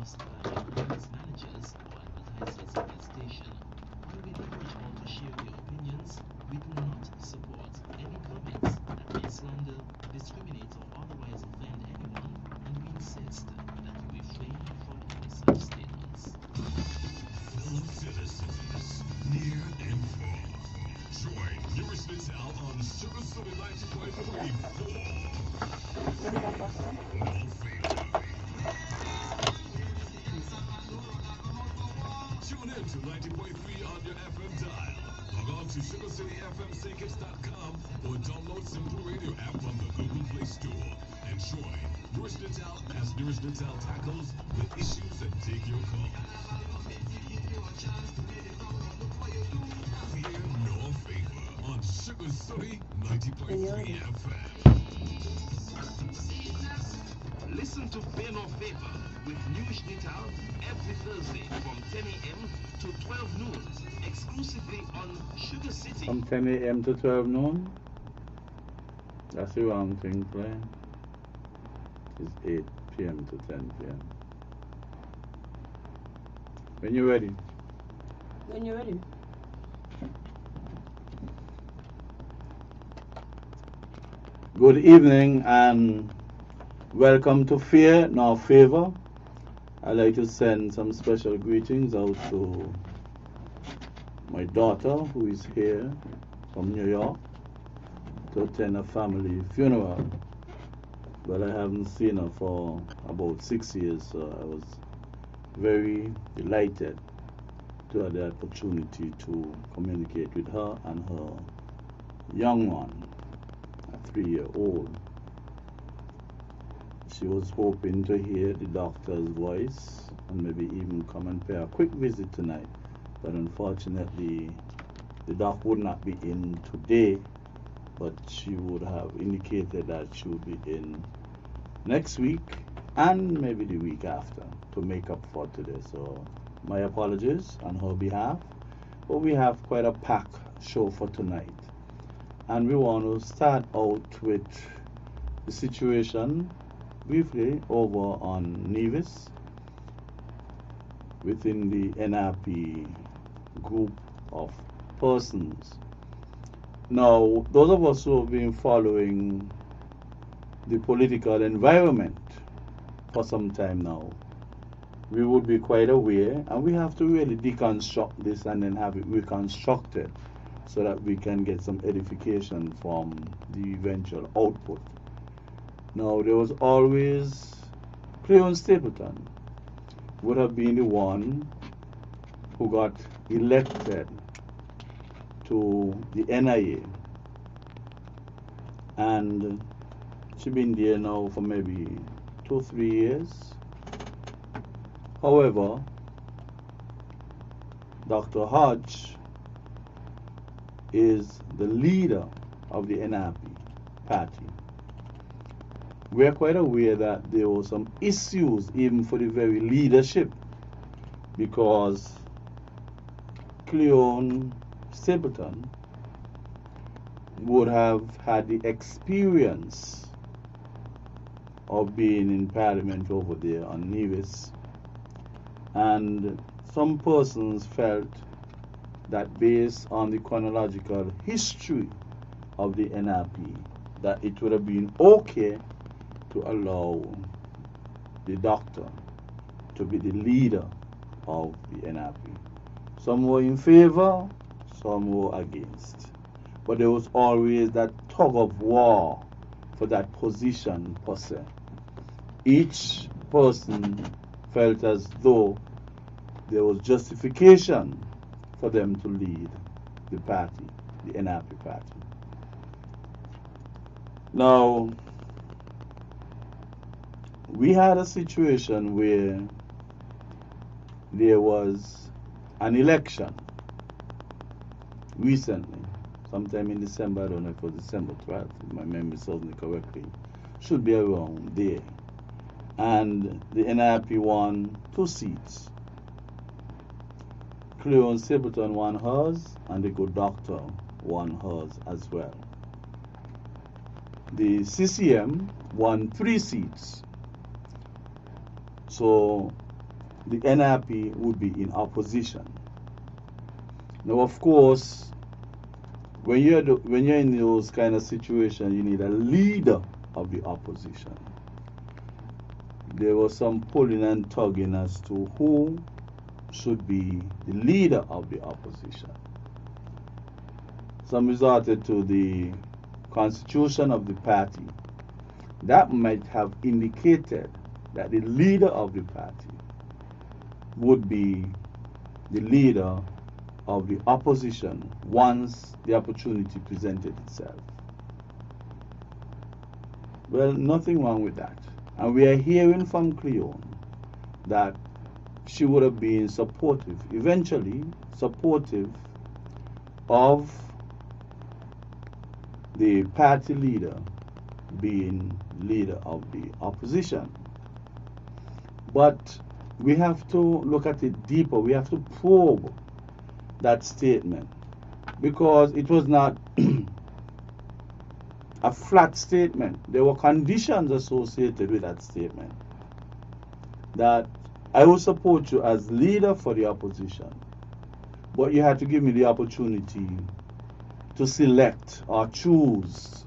discussed by audience managers or advertisers at the station. We will encourage all to share their opinions. We do not support any comments that may slander, discriminate, or otherwise offend anyone, and we insist that you refrain from any such statements. Fellow citizens, near and far, join Louis Natal on Sugar City 90.34. No favor. Tune in to 90.3 on your FM dial. Log on to SugarCityFMSakers.com or download Simple Radio app from the Google Play Store and join Louis Natal as Louis Natal tackles the issues that take your call. Fear nor favor on Sugar City 90.3 FM. Listen to Fear Nor Favor with Newish Natal every Thursday from 10 a.m. to 12 noon, exclusively on Sugar City. From 10 a.m. to 12 noon? That's the wrong thing playing. It's 8 p.m. to 10 p.m. When you're ready. When you're ready. Good evening and welcome to Fear Nor Favor. I'd like to send some special greetings out to my daughter who is here from New York to attend a family funeral. But I haven't seen her for about 6 years, so I was very delighted to have the opportunity to communicate with her and her young one, a 3-year-old. She was hoping to hear the doctor's voice and maybe even come and pay a quick visit tonight. But unfortunately, the doc would not be in today, but she would have indicated that she would be in next week and maybe the week after to make up for today. So my apologies on her behalf, but we have quite a packed show for tonight. And we want to start out with the situation briefly over on Nevis within the NRP group of persons. Now, those of us who have been following the political environment for some time now, we would be quite aware, and we have to really deconstruct this and then have it reconstructed so that we can get some edification from the eventual output. Now, there was always Cleon Stapleton would have been the one who got elected to the NIA, and she's been there now for maybe 2 or 3 years. However, Dr. Hodge is the leader of the NRP party. We are quite aware that there were some issues even for the very leadership, because Cleon Stapleton would have had the experience of being in Parliament over there on Nevis, and some persons felt that based on the chronological history of the NRP, that it would have been okay to allow the doctor to be the leader of the NRP. Some were in favor, some were against. But there was always that tug of war for that position per se. Each person felt as though there was justification for them to lead the party, the NRP party. Now, we had a situation where there was an election recently, sometime in December, I don't know if it was December 12th, if my memory serves me correctly, should be around there. And the NRP won 2 seats. Cleon Stapleton won hers, and the good doctor won hers as well. The CCM won 3 seats. So the NRP would be in opposition. Now, of course, when you're in those kind of situations, you need a leader of the opposition. There was some pulling and tugging as to who should be the leader of the opposition. Some resorted to the constitution of the party. That might have indicated that the leader of the party would be the leader of the opposition once the opportunity presented itself. Well, nothing wrong with that. And we are hearing from Cleone that she would have been supportive, eventually supportive of the party leader being leader of the opposition. But we have to look at it deeper. We have to probe that statement, because it was not a flat statement. There were conditions associated with that statement. That I will support you as leader for the opposition, but you had to give me the opportunity to select or choose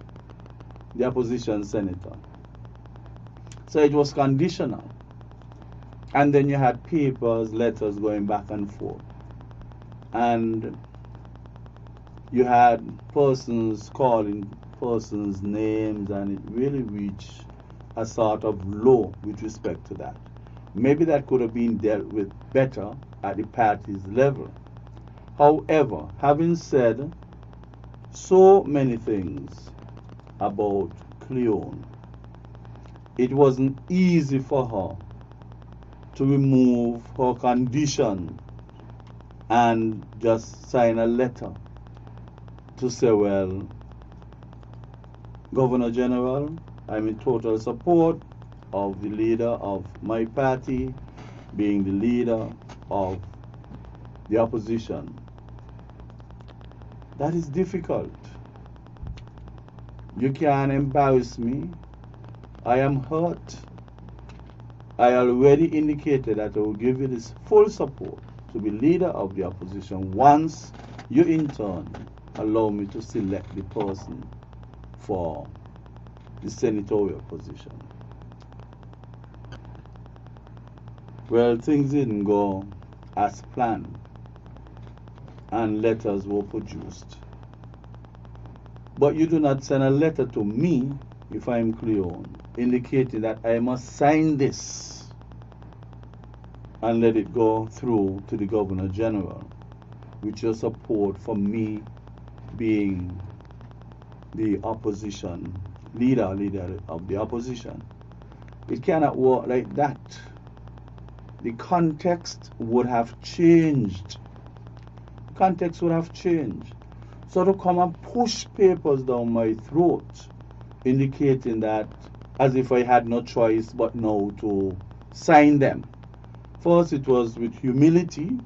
the opposition senator. So it was conditional. And then you had papers, letters going back and forth. And you had persons calling persons' names, and it really reached a sort of low with respect to that. Maybe that could have been dealt with better at the party's level. However, having said so many things about Cleone, it wasn't easy for her to remove her condition and just sign a letter to say, well, Governor General, I'm in total support of the leader of my party being the leader of the opposition. That is difficult. You can't embarrass me. I am hurt. I already indicated that I will give you this full support to be leader of the opposition once you in turn allow me to select the person for the senatorial position. Well, things didn't go as planned, and letters were produced. But you do not send a letter to me if I am Cleone, indicating that I must sign this and let it go through to the Governor General with your support for me being the opposition leader of the opposition. It cannot work like that. The context would have changed. Context would have changed. So to come and push papers down my throat, indicating that as if I had no choice but now to sign them. First, it was with humility,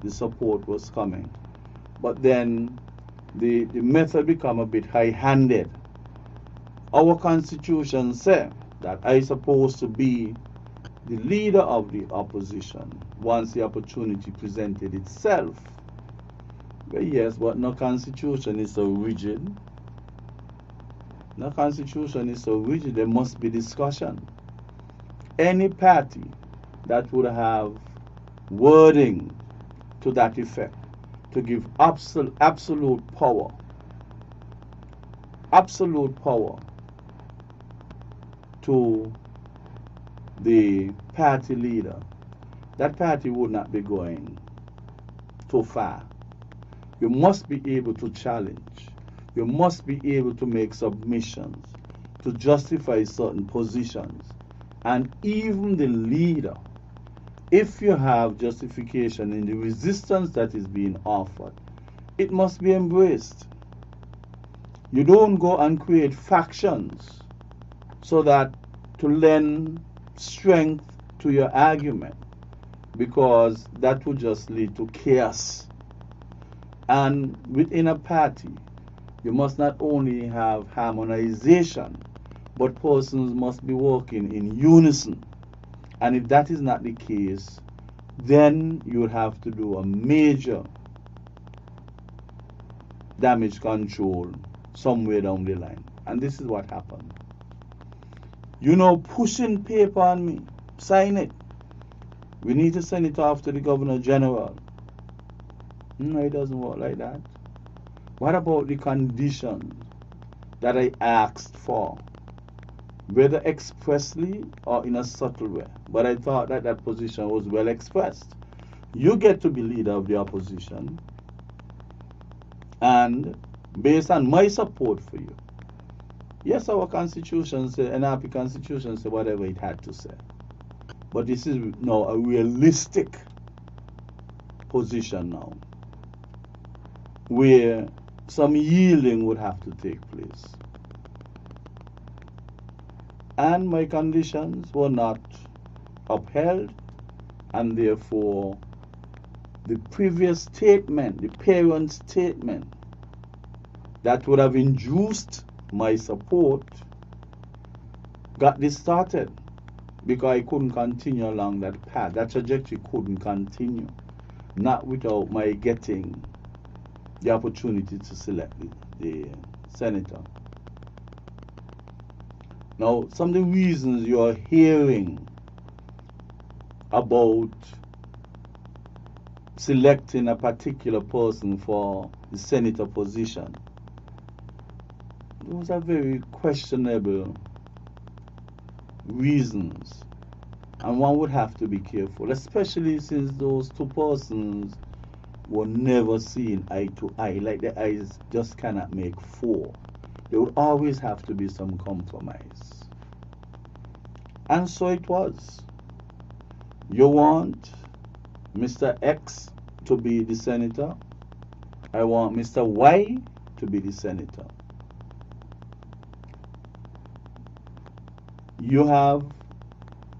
the support was coming. But then the method became a bit high-handed. Our constitution said that I supposed to be the leader of the opposition once the opportunity presented itself. But yes, but no constitution is so rigid. No constitution is so rigid. There must be discussion. Any party that would have wording to that effect, to give absolute power to the party leader, that party would not be going too far. You must be able to challenge. You must be able to make submissions, to justify certain positions. And even the leader, if you have justification in the resistance that is being offered, it must be embraced. You don't go and create factions so that to lend strength to your argument, because that would just lead to chaos. And within a party, you must not only have harmonization, but persons must be working in unison. And if that is not the case, then you would have to do a major damage control somewhere down the line. And this is what happened. You know, pushing paper on me, sign it. We need to send it off to the Governor General. No, it doesn't work like that. What about the conditions that I asked for? Whether expressly or in a subtle way. But I thought that that position was well expressed. You get to be leader of the opposition, and based on my support for you, yes, our constitution said, NRP constitution said whatever it had to say. But this is now a realistic position now, where some yielding would have to take place. And my conditions were not upheld, and therefore the previous statement, the parent statement that would have induced my support got distorted, because I couldn't continue along that path. That trajectory couldn't continue, not without my getting the opportunity to select the senator. Now, some of the reasons you are hearing about selecting a particular person for the senator position, those are very questionable reasons, and one would have to be careful, especially since those two persons were never seen eye to eye. Like the eyes just cannot make four. There would always have to be some compromise. And so it was. You want Mr. X to be the senator. I want Mr. Y to be the senator. You have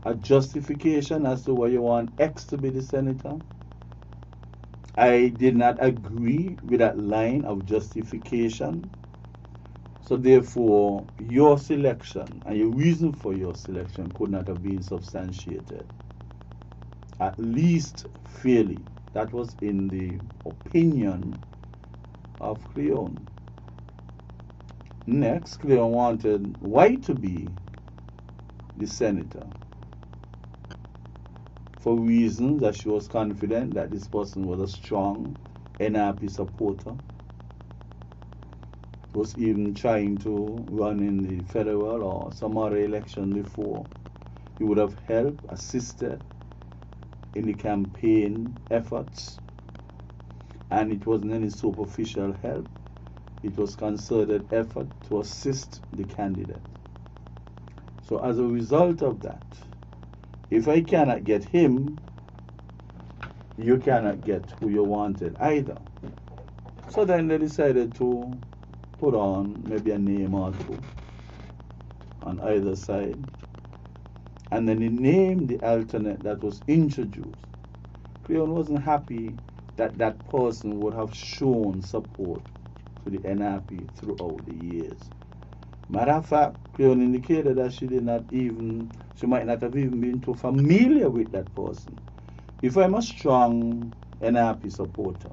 a justification as to why you want X to be the senator. I did not agree with that line of justification. So therefore, your selection and your reason for your selection could not have been substantiated, at least fairly. That was in the opinion of Cleone. Next, Cleone wanted Y to be the senator, for reasons that she was confident that this person was a strong NRP supporter, was even trying to run in the federal or some other election before. He would have helped, assisted in the campaign efforts, and it wasn't any superficial help. It was concerted effort to assist the candidate. So as a result of that, if I cannot get him, you cannot get who you wanted either. So then they decided to put on maybe a name or two on either side. And then he named the alternate that was introduced. Cleone wasn't happy that that person would have shown support to the NRP throughout the years. Matter of fact, Cleone indicated that she might not have even been too familiar with that person. If I'm a strong NRP supporter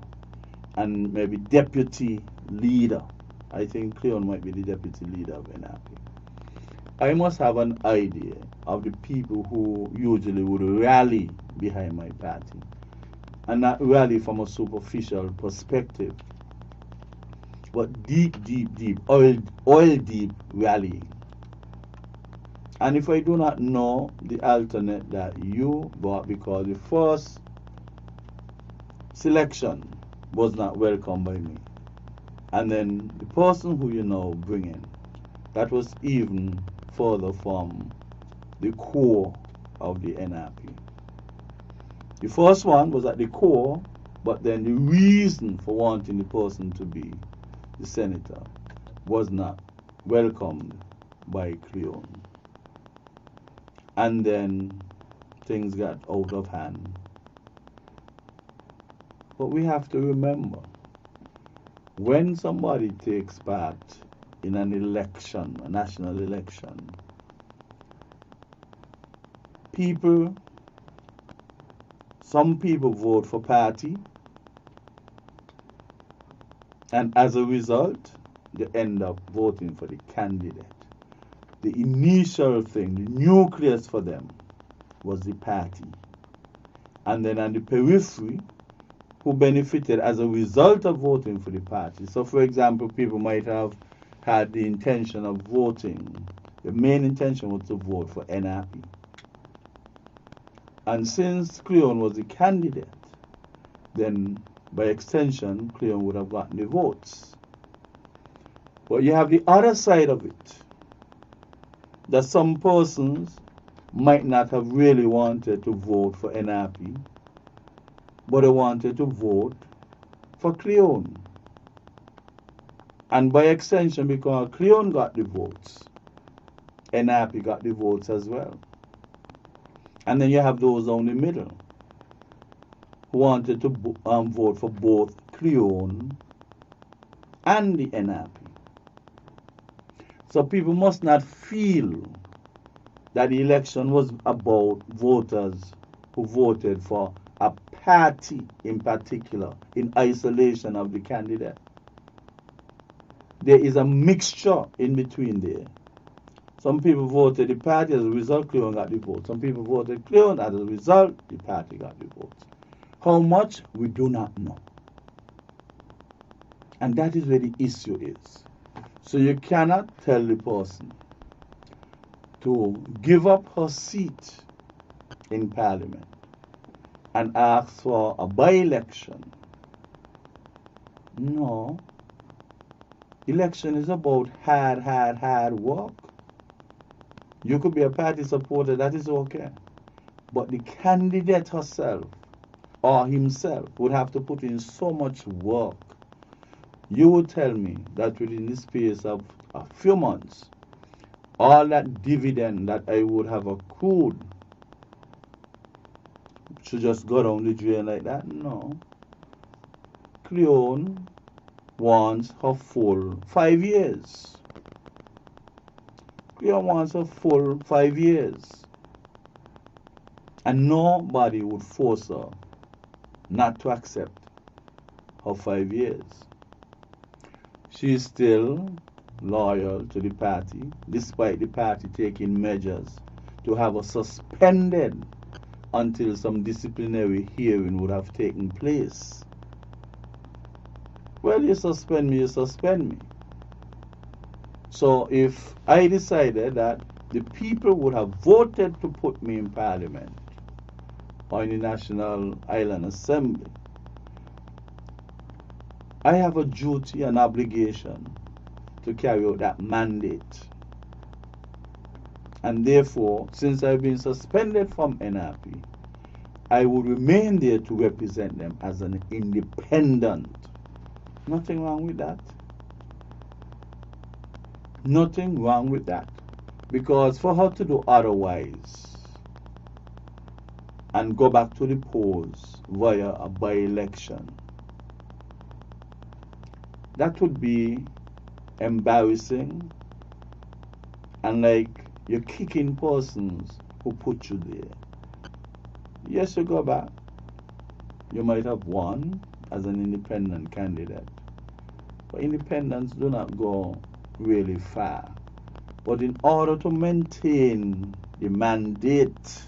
and maybe deputy leader, I think Cleone might be the deputy leader of NRP, I must have an idea of the people who usually would rally behind my party, and not rally from a superficial perspective, but deep, oil deep rallying. And if I do not know the alternate that you brought, because the first selection was not welcomed by me, and then the person who you now bring in, that was even further from the core of the NRP. The first one was at the core, but then the reason for wanting the person to be the senator was not welcomed by Cleone. And then things got out of hand. But we have to remember, when somebody takes part in an election, a national election, people some people vote for party, and as a result, they end up voting for the candidate. The initial thing, the nucleus for them, was the party. And then on the periphery, who benefited as a result of voting for the party. So, for example, people might have had the intention of voting. The main intention was to vote for NRP. And since Cleone was the candidate, then by extension, Cleone would have gotten the votes. But you have the other side of it, that some persons might not have really wanted to vote for NRP, but they wanted to vote for Cleone. And by extension, because Cleone got the votes, NRP got the votes as well. And then you have those down the middle who wanted to vote for both Cleone and the NRP. So people must not feel that the election was about voters who voted for a party in particular, in isolation of the candidate. There is a mixture in between there. Some people voted the party, as a result, Cleone got the vote. Some people voted Cleone, as a result, the party got the votes. How much, we do not know. And that is where the issue is. So you cannot tell the person to give up her seat in Parliament and ask for a by-election. No. Election is about hard work. You could be a party supporter, that is okay. But the candidate herself or himself would have to put in so much work. You would tell me that within the space of a few months, all that dividend that I would have accrued should just go down the drain like that? No. Cleone wants her full 5 years. Cleone wants her full 5 years. And nobody would force her not to accept her 5 years. She is still loyal to the party, despite the party taking measures to have her suspended until some disciplinary hearing would have taken place. Well, you suspend me, you suspend me. So if I decided that the people would have voted to put me in Parliament or in the National Island Assembly, I have a duty and obligation to carry out that mandate. And therefore, since I've been suspended from NRP, I would remain there to represent them as an independent. Nothing wrong with that. Nothing wrong with that. Because for her to do otherwise and go back to the polls via a by-election, that would be embarrassing and like you're kicking persons who put you there. Yes, you go back. You might have won as an independent candidate, but independents do not go really far. But in order to maintain the mandate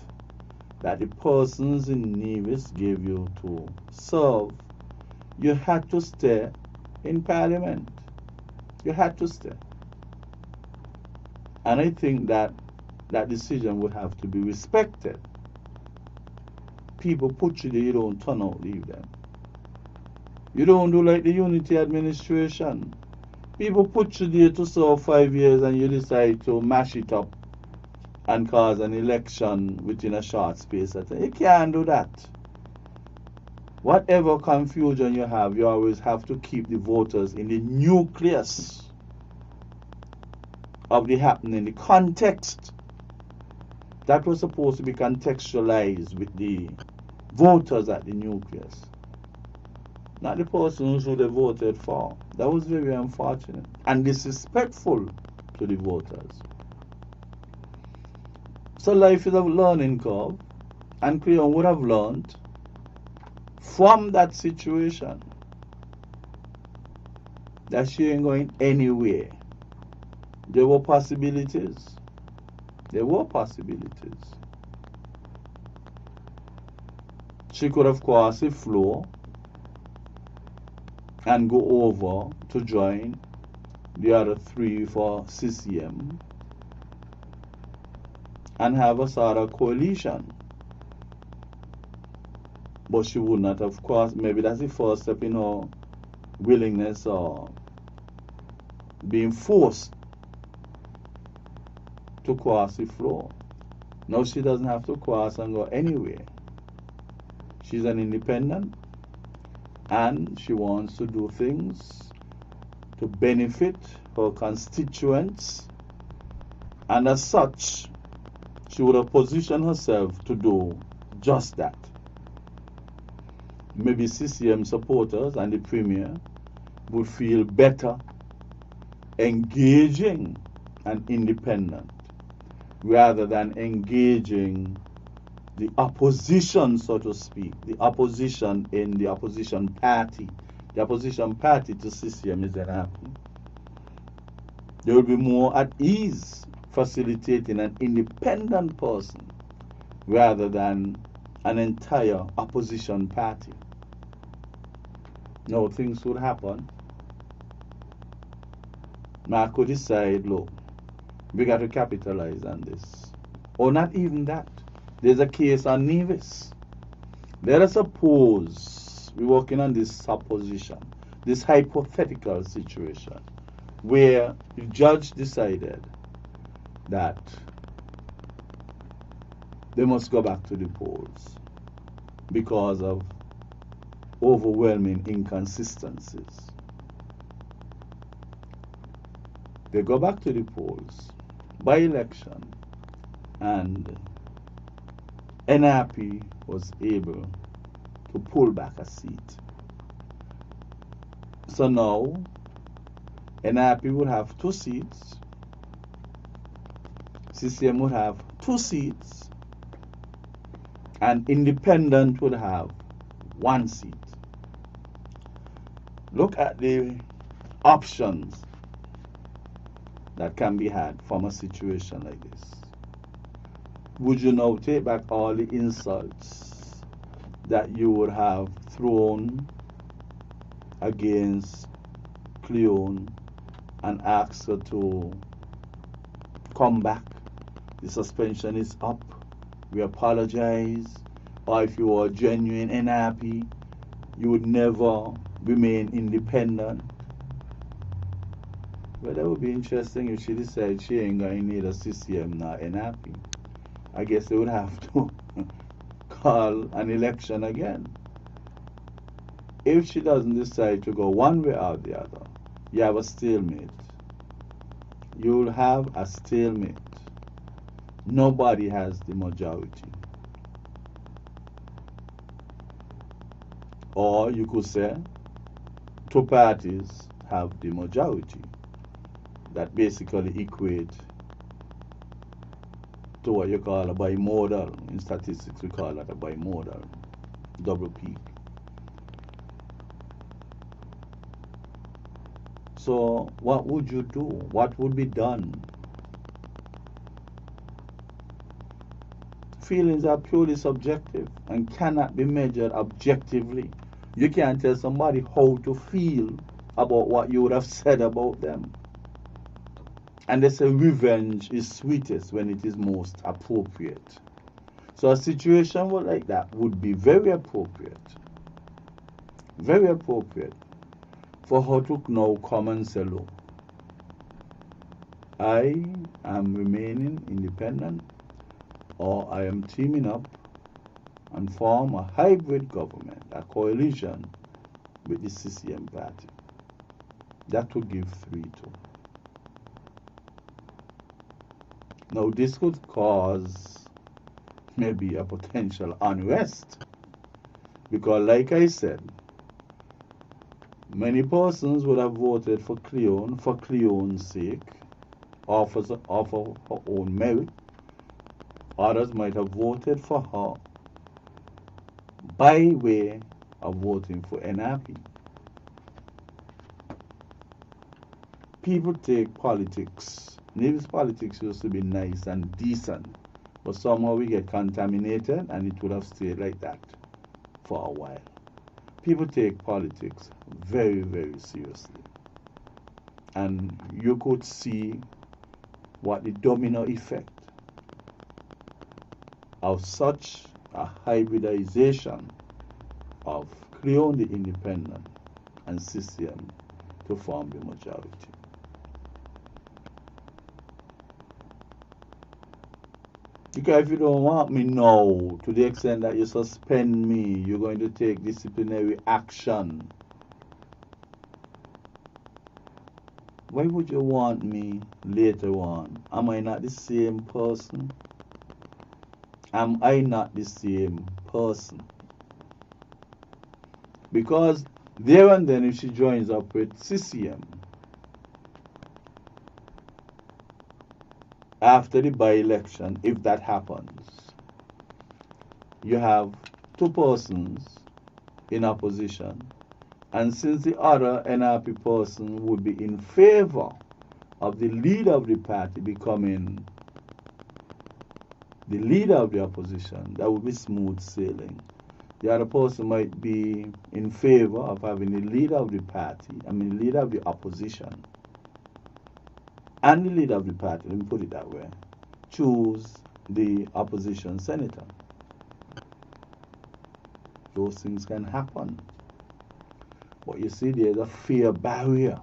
that the persons in Nevis gave you to serve, you had to stay in Parliament. You had to stay. And I think that that decision would have to be respected. People put you there, you don't turn out, leave them. You don't do like the Unity Administration. People put you there to serve 5 years and you decide to mash it up and cause an election within a short space of time. You can't do that. Whatever confusion you have, you always have to keep the voters in the nucleus of the happening, the context. That was supposed to be contextualized with the voters at the nucleus, not the persons who they voted for. That was very unfortunate and disrespectful to the voters. So life is a learning curve, and Cleone would have learned from that situation that she ain't going anywhere. There were possibilities. There were possibilities. She could have crossed the floor and go over to join the other three for CCM and have a sort of coalition. But she would not have crossed. Maybe that's the first step in her willingness or being forced to cross the floor. Now she doesn't have to cross and go anywhere. She's an independent and she wants to do things to benefit her constituents, and as such she would have positioned herself to do just that. Maybe CCM supporters and the Premier would feel better engaging an independent rather than engaging the opposition, so to speak, the opposition in the opposition party. The opposition party to CCM is NRP. They will be more at ease facilitating an independent person rather than an entire opposition party. No, things would happen. Now I could decide, look, we got to capitalize on this. Or not even that. There's a case on Nevis. Let us suppose we're working on this supposition, this hypothetical situation, where the judge decided that they must go back to the polls because of overwhelming inconsistencies. They go back to the polls by election, and NRP was able to pull back a seat. So now NRP would have 2 seats, CCM would have 2 seats, and independent would have 1 seat. Look at the options that can be had from a situation like this. Would you now take back all the insults that you would have thrown against Cleone and ask her to come back? The suspension is up. We apologize. Or if you were genuine NRP, you would never remain independent. Well, that would be interesting if she decided she ain't going to need a CCM nor NRP. I guess they would have to call an election again. If she doesn't decide to go one way or the other, you have a stalemate. You'll have a stalemate. Nobody has the majority. Or you could say 2 parties have the majority. That basically equate to what you call a bimodal. In statistics, we call that a bimodal, double peak. So what would you do? What would be done? Feelings are purely subjective and cannot be measured objectively. You can't tell somebody how to feel about what you would have said about them. And they say revenge is sweetest when it is most appropriate. So a situation like that would be very appropriate for her to now come and say, look, I am remaining independent, or I am teaming up and form a hybrid government, a coalition with the CCM party. That would give 3-2. Now this could cause maybe a potential unrest, because like I said, many persons would have voted for Cleone's sake, or for her own merit. Others might have voted for her by way of voting for NRP. People take politics. Nevis politics used to be nice and decent, but somehow we get contaminated, and it would have stayed like that for a while. People take politics very, very seriously. And you could see what the domino effect of such a hybridization of Cleone the Independent and CCM to form the majority. Because if you don't want me now, to the extent that you suspend me, you're going to take disciplinary action. Why would you want me later on? Am I not the same person? Am I not the same person? Because there and then, if she joins up with CCM, after the by-election, if that happens, you have two persons in opposition, and since the other NRP person would be in favor of the leader of the party becoming the leader of the opposition, that would be smooth sailing. The other person might be in favor of having the leader of the party, the leader of the opposition, and the leader of the party, let me put it that way, choose the opposition senator. Those things can happen. But you see, there's a fear barrier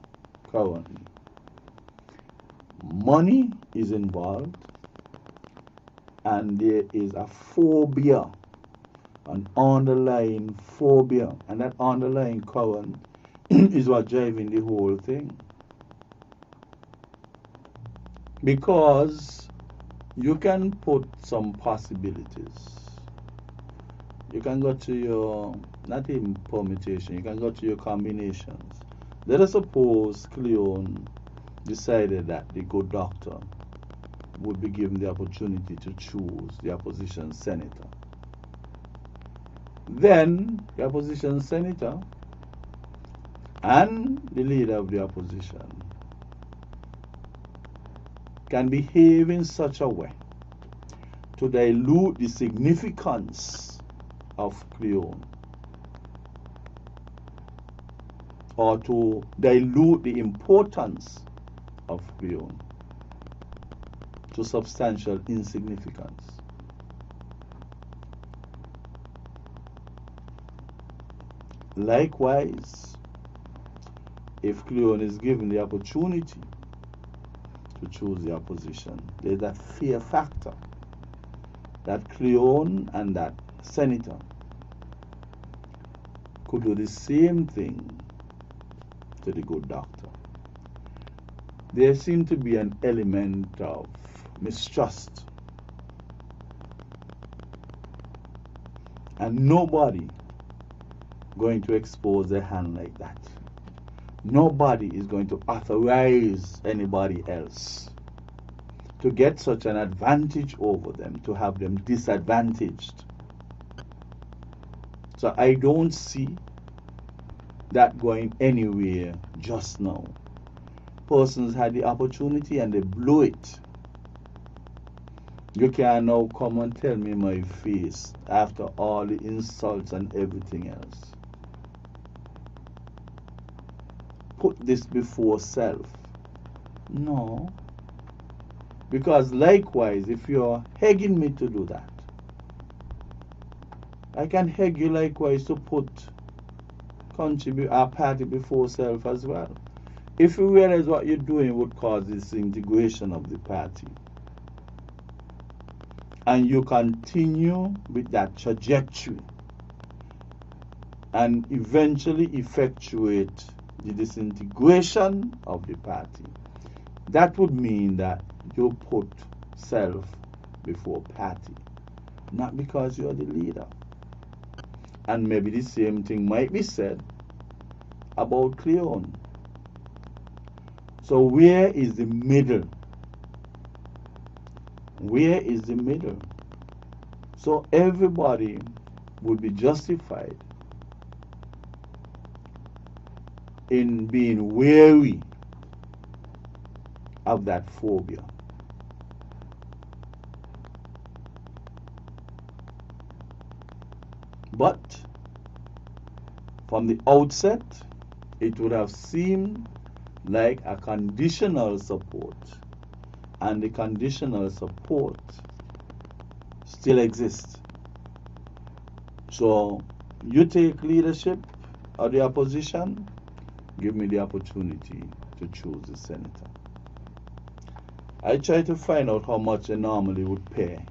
currently. Money is involved, and there is a phobia, an underlying phobia, and that underlying current is what's driving the whole thing. Because you can put some possibilities. You can go to your, not even permutation, you can go to your combinations. Let us suppose Cleone decided that the good doctor would be given the opportunity to choose the opposition senator. Then the opposition senator and the leader of the opposition can behave in such a way to dilute the significance of Cleone, or to dilute the importance of Cleone to substantial insignificance. Likewise, if Cleone is given the opportunity to choose the opposition, there's that fear factor that Cleone and that senator could do the same thing to the good doctor. There seems to be an element of mistrust, and nobody going to expose their hand like that. Nobody is going to authorize anybody else to get such an advantage over them, to have them disadvantaged. So I don't see that going anywhere just now. Persons had the opportunity and they blew it. You can now come and tell me my face after all the insults and everything else. Put this before self. No. Because likewise, if you're begging me to do that, I can beg you likewise to put our party before self as well. If you realize what you're doing would cause disintegration of the party, and you continue with that trajectory and eventually effectuate the disintegration of the party, that would mean that you put self before party, not because you're the leader. And maybe the same thing might be said about Cleone. So where is the middle? Where is the middle? So everybody would be justified in being wary of that phobia. But from the outset, it would have seemed like a conditional support, and the conditional support still exists. So you take leadership of the opposition, give me the opportunity to choose the senator. I try to find out how much they normally would pay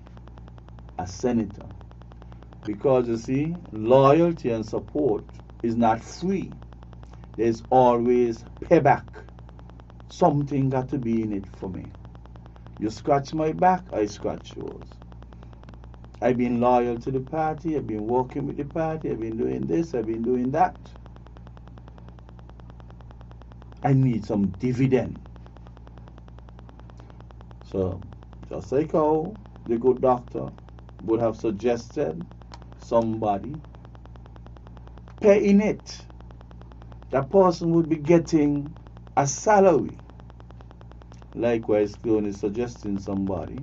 a senator, because you see, loyalty and support is not free. There's always payback. Something got to be in it for me. You scratch my back, I scratch yours. I've been loyal to the party, I've been working with the party, I've been doing this, I've been doing that. I need some dividend. So, just like how the good doctor would have suggested somebody paying it, that person would be getting a salary. Likewise, Cleone is suggesting somebody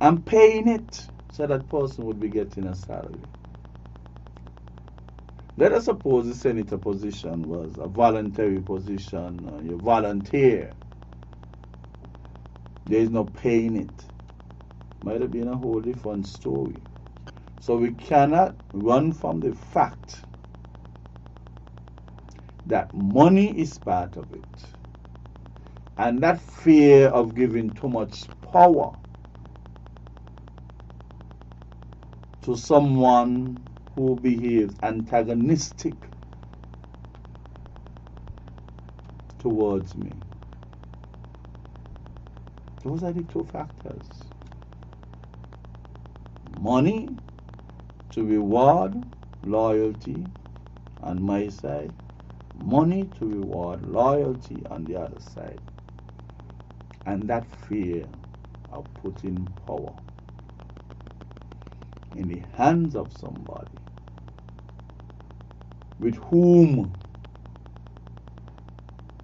and paying it, so that person would be getting a salary. Let us suppose the senator position was a voluntary position, you volunteer. There is no paying it. Might have been a whole different story. So we cannot run from the fact that money is part of it. And that fear of giving too much power to someone who behaves antagonistic towards me. Those are the two factors. Money to reward loyalty on my side, money to reward loyalty on the other side, and that fear of putting power in the hands of somebody with whom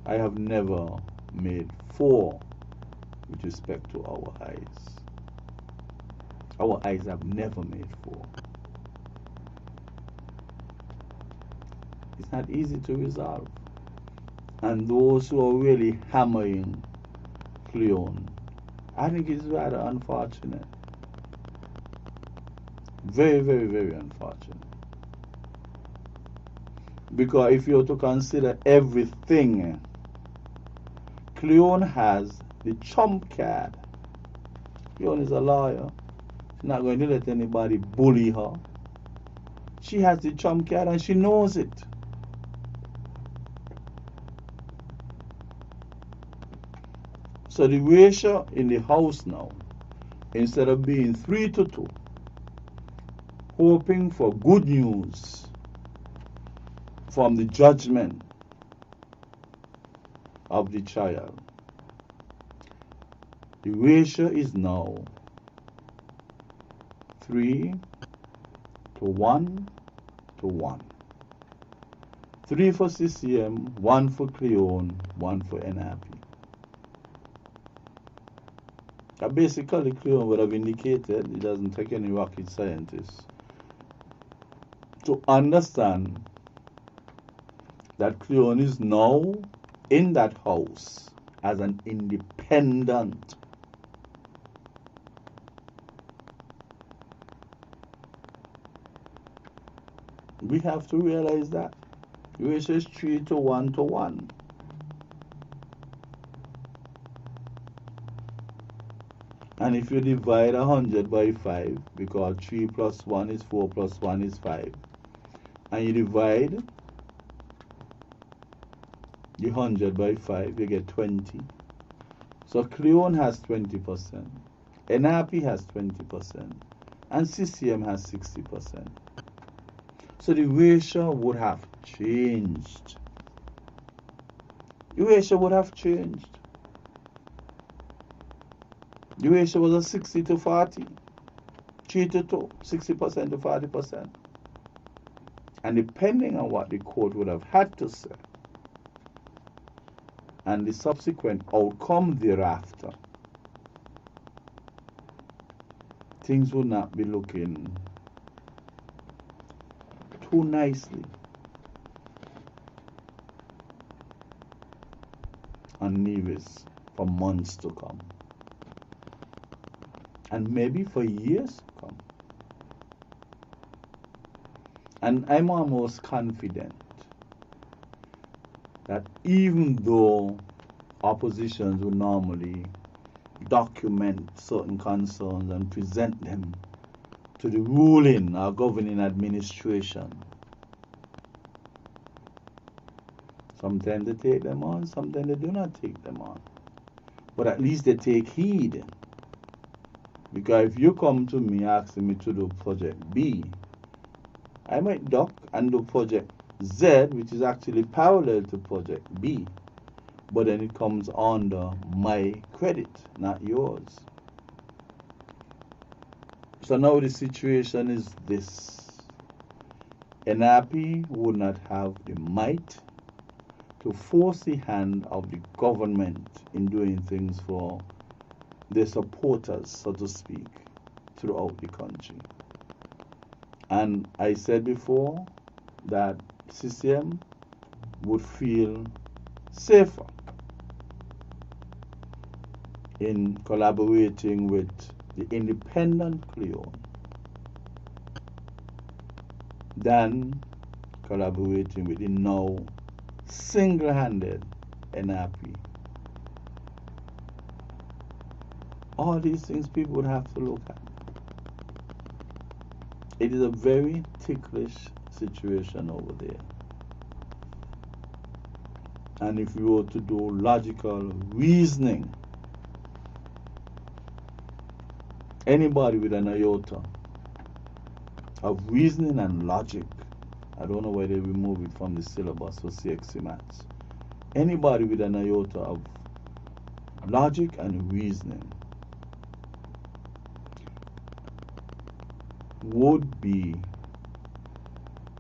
I have never made for with respect to our eyes. Our eyes have never made for. It's not easy to resolve. And those who are really hammering Cleone, I think it's rather unfortunate. Very, very, very unfortunate. Because if you were to consider everything, Cleone has the trump card. Cleone is a lawyer. She's not going to let anybody bully her. She has the trump card and she knows it. So the ratio in the House now, instead of being 3-2, hoping for good news from the judgment of the trial, the ratio is now 3-1-1. 3 for CCM, 1 for Cleone, 1 for NRP. Basically, Cleone would have indicated, it doesn't take any rocket scientist to understand that Cleone is now in that house as an independent. We have to realize that. The ratio is 3-1-1. And if you divide 100 by 5, because 3 plus 1 is 4 plus 1 is 5, and you divide the 100 by 5, you get 20. So Cleone has 20%, NRP has 20%, and CCM has 60%. So the ratio would have changed. The ratio would have changed. The ratio was a 60-40, 3-2, 60% to 40%. And depending on what the court would have had to say, and the subsequent outcome thereafter, things would not be looking too nicely on Nevis for months to come, and maybe for years to come. And I'm almost confident that even though oppositions would normally document certain concerns and present them to the ruling or governing administration, sometimes they take them on, sometimes they do not take them on. But at least they take heed. Because if you come to me asking me to do project B, I might duck and do project Z, which is actually parallel to project B. But then it comes under my credit, not yours. So now the situation is this. NRP would not have the might to force the hand of the government in doing things for their supporters, so to speak, throughout the country. And I said before that CCM would feel safer in collaborating with the independent Cleone than collaborating with the now single-handed NRP. All these things people would have to look at. It is a very ticklish situation over there. And if you were to do logical reasoning, anybody with an iota of reasoning and logic, I don't know why they remove it from the syllabus for CXC Maths. Anybody with an iota of logic and reasoning would be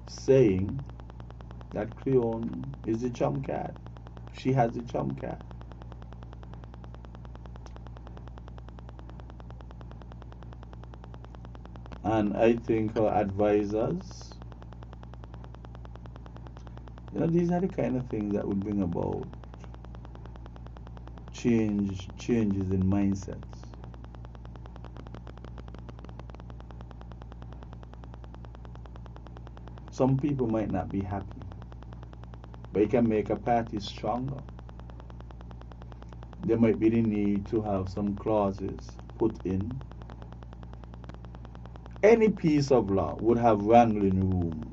saying that Cleone is the trump card. She has the trump card. And I think her advisors, these are the kind of things that would bring about changes in mindsets. Some people might not be happy, but it can make a party stronger. There might be the need to have some clauses put in. Any piece of law would have wrangling room.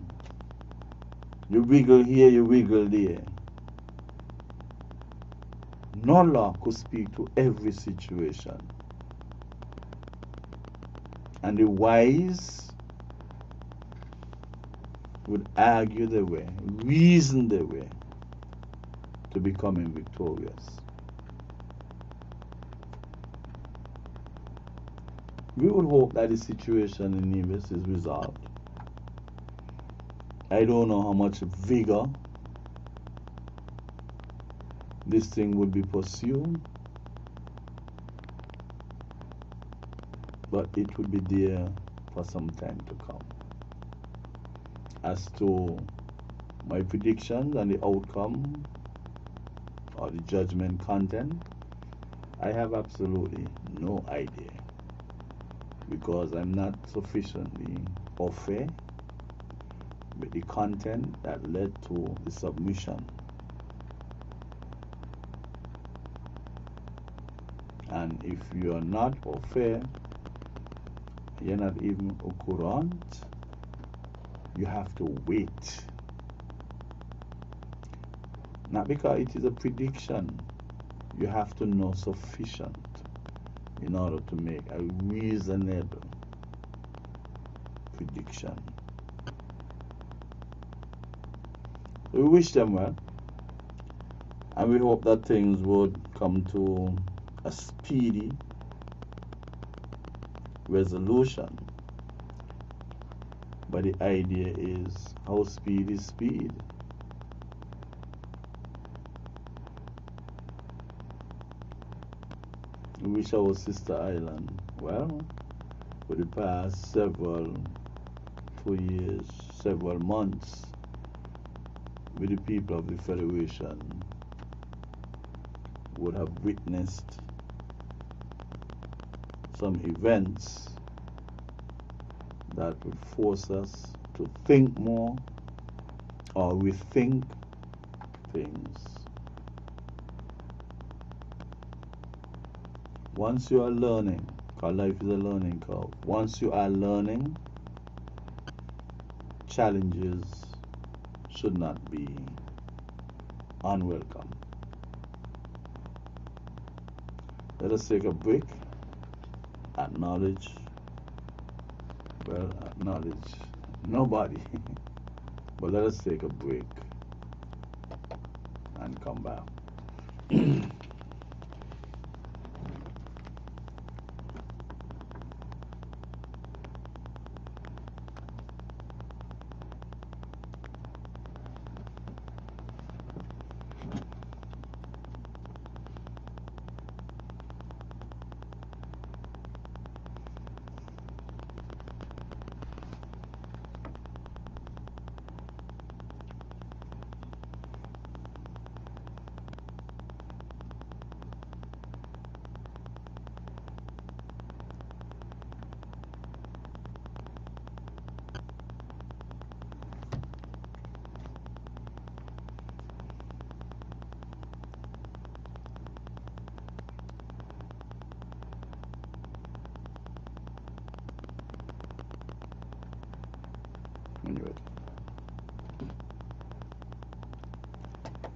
You wiggle here, you wiggle there. No law could speak to every situation. And the wise would argue their way, reason their way to becoming victorious. We would hope that the situation in Nevis is resolved. I don't know how much vigor this thing would be pursued, but it would be there for some time to come. As to my predictions and the outcome or the judgment content, I have absolutely no idea, because I'm not sufficiently au fait with the content that led to the submission. And if you are not au fait, you're not even au courant, you have to wait. Not because it is a prediction, you have to know sufficient in order to make a reasonable prediction. We wish them well, and we hope that things would come to a speedy resolution. But the idea is, how speed is speed. We wish our sister island well. For the past several 2 years, several months, with the people of the Federation would have witnessed some events that would force us to think more or rethink things. Once you are learning, because life is a learning curve, once you are learning, challenges should not be unwelcome. Let us take a break. Acknowledge nobody. But let us take a break and come back.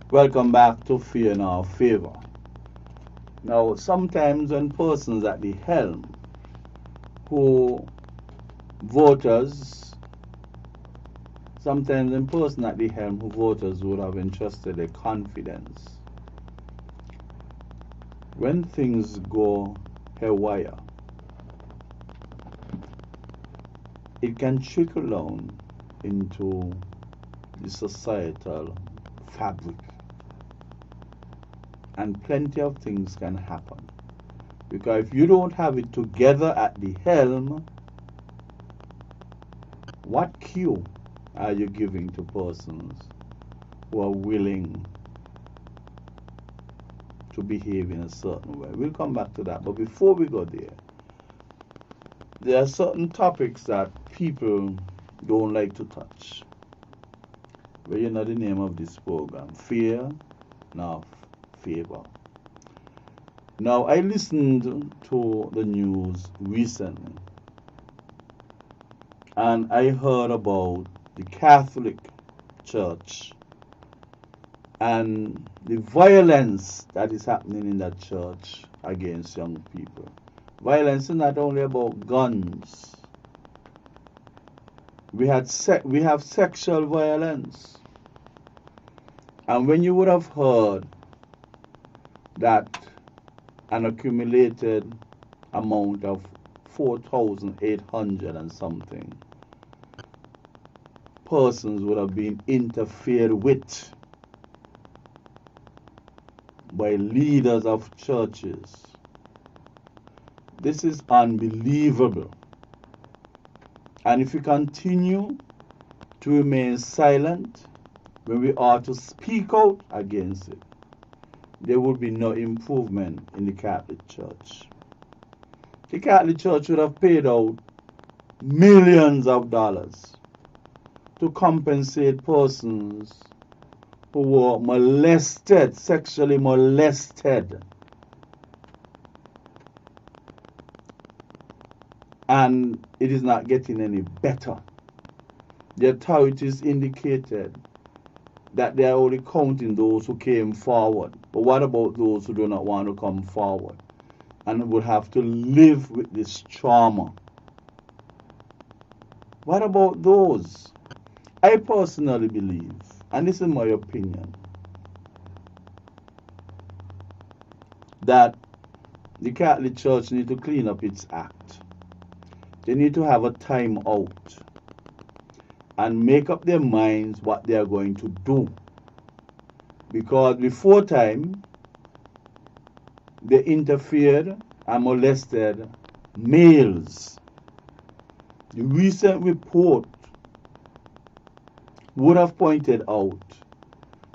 Welcome back to Fear in Our Favor. Now, sometimes when persons at the helm who voters would have entrusted their confidence, when things go haywire, it can trickle down into the societal fabric, and plenty of things can happen. Because if you don't have it together at the helm, what cue are you giving to persons who are willing to behave in a certain way? We'll come back to that. But before we go there are certain topics that people don't like to touch. Well, you know the name of this program, Fear Now Favor. Now, I listened to the news recently, and I heard about the Catholic Church and the violence that is happening in that church against young people. Violence is not only about guns. We have sexual violence. And when you would have heard that an accumulated amount of 4,800 and something persons would have been interfered with by leaders of churches, this is unbelievable. And if we continue to remain silent when we are to speak out against it, there will be no improvement in the Catholic Church. The Catholic Church would have paid out millions of dollars to compensate persons who were molested, sexually molested. And it is not getting any better. The authorities indicated that they are only counting those who came forward. But what about those who do not want to come forward and would have to live with this trauma? What about those? I personally believe, and this is my opinion, that the Catholic Church needs to clean up its act. They need to have a time out. and make up their minds what they are going to do. Because before time, they interfered and molested males. The recent report would have pointed out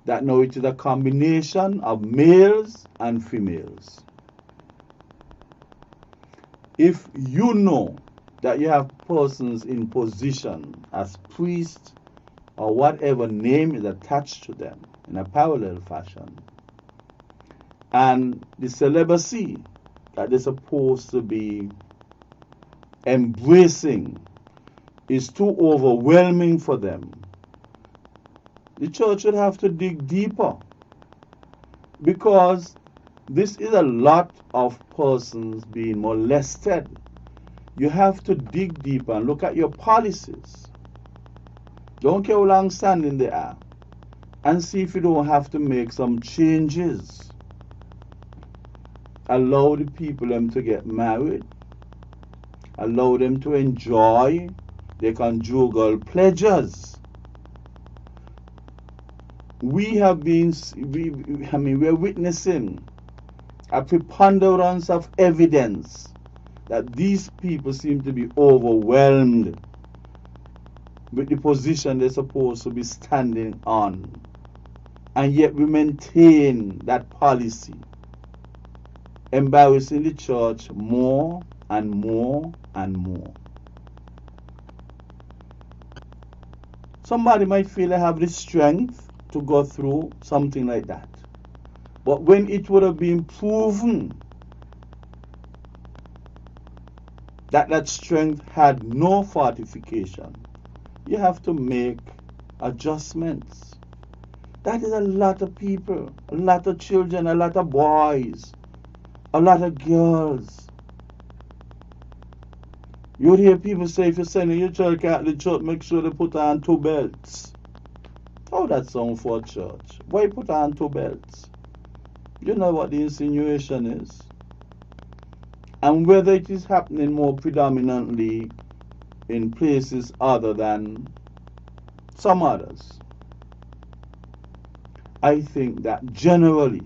that now it is a combination of males and females. If you know that you have persons in position as priests or whatever name is attached to them in a parallel fashion, and the celibacy that they're supposed to be embracing is too overwhelming for them, the church would have to dig deeper, because this is a lot of persons being molested. You have to dig deeper and look at your policies. Don't care how long standing they are, and see if you don't have to make some changes. Allow the people them to get married. Allow them to enjoy their conjugal pleasures. We're witnessing a preponderance of evidence that these people seem to be overwhelmed with the position they're supposed to be standing on. And yet we maintain that policy, embarrassing the church more and more and more. Somebody might feel they have the strength to go through something like that. But when it would have been proven that that strength had no fortification, you have to make adjustments. That is a lot of people, a lot of children, a lot of boys, a lot of girls. You would hear people say, if you're sending your child to Catholic church, make sure they put on 2 belts. How that sound for a church? Why put on 2 belts? You know what the insinuation is. And whether it is happening more predominantly in places other than some others, I think that generally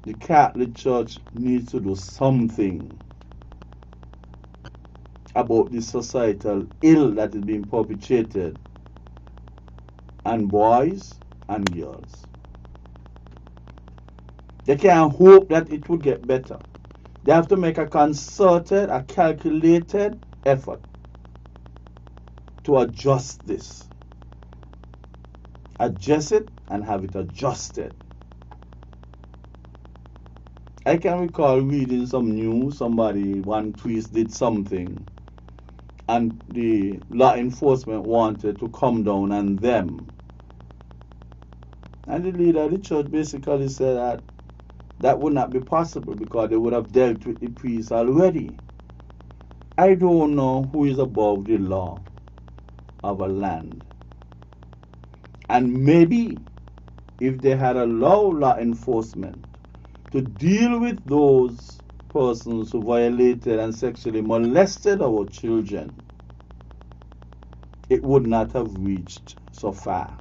the Catholic Church needs to do something about the societal ill that is being perpetrated on boys and girls. They can't hope that it will get better. They have to make a concerted, a calculated effort to adjust this. Adjust it and have it adjusted. I can recall reading some news, one priest did something, and the law enforcement wanted to come down on them. And the leader of the church basically said that that would not be possible because they would have dealt with the priest already. I don't know who is above the law of a land. And maybe if they had allowed law enforcement to deal with those persons who violated and sexually molested our children, it would not have reached so far.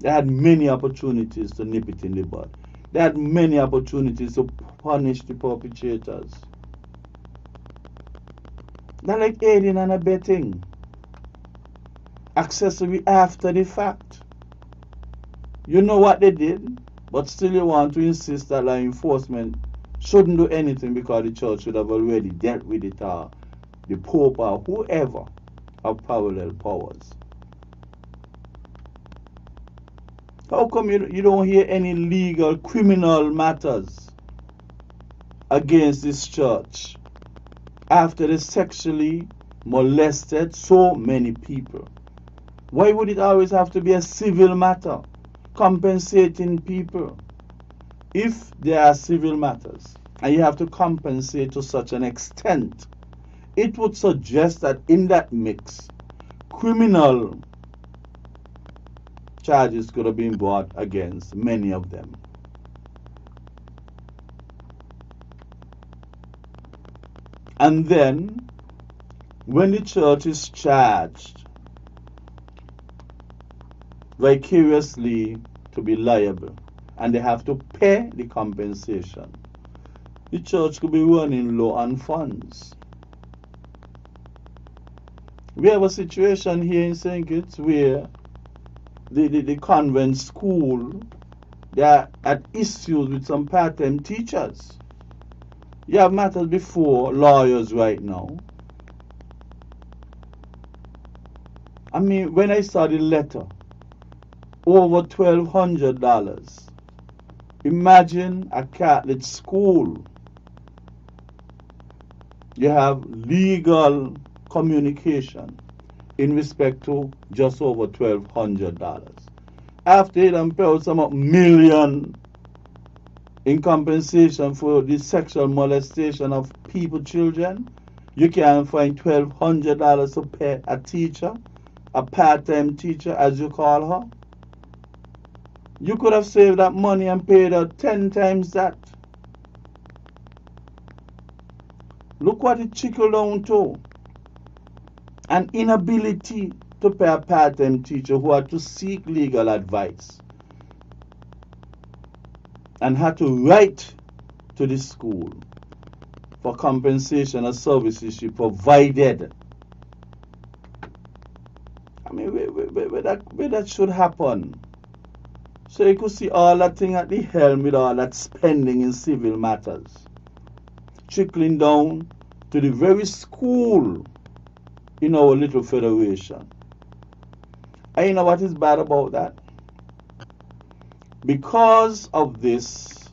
They had many opportunities to nip it in the bud. They had many opportunities to punish the perpetrators. They're like aiding and abetting. Accessory after the fact. You know what they did, but still you want to insist that law enforcement shouldn't do anything because the church should have already dealt with it, or the Pope or whoever of parallel powers. How come you don't hear any legal criminal matters against this church after they sexually molested so many people? Why would it always have to be a civil matter, compensating people? If there are civil matters and you have to compensate to such an extent, it would suggest that in that mix, criminal charges could have been brought against many of them. And then when the church is charged vicariously to be liable and they have to pay the compensation, the church could be running low on funds. We have a situation here in St. Kitts where the convent school, they are at issues with some part-time teachers. You have matters before lawyers right now. I mean, when I saw the letter, over $1,200. Imagine a Catholic school. You have legal communication in respect to just over $1,200. After it paid some million in compensation for the sexual molestation of children, you can find $1,200 to pay a teacher, a part-time teacher as you call her. You could have saved that money and paid her 10 times that. Look what it trickled down to. An inability to pay a part-time teacher who had to seek legal advice and had to write to the school for compensation of services she provided. I mean, where that should happen. So you could see all that thing at the helm with all that spending in civil matters, trickling down to the very school in our little federation. And you know what is bad about that? Because of this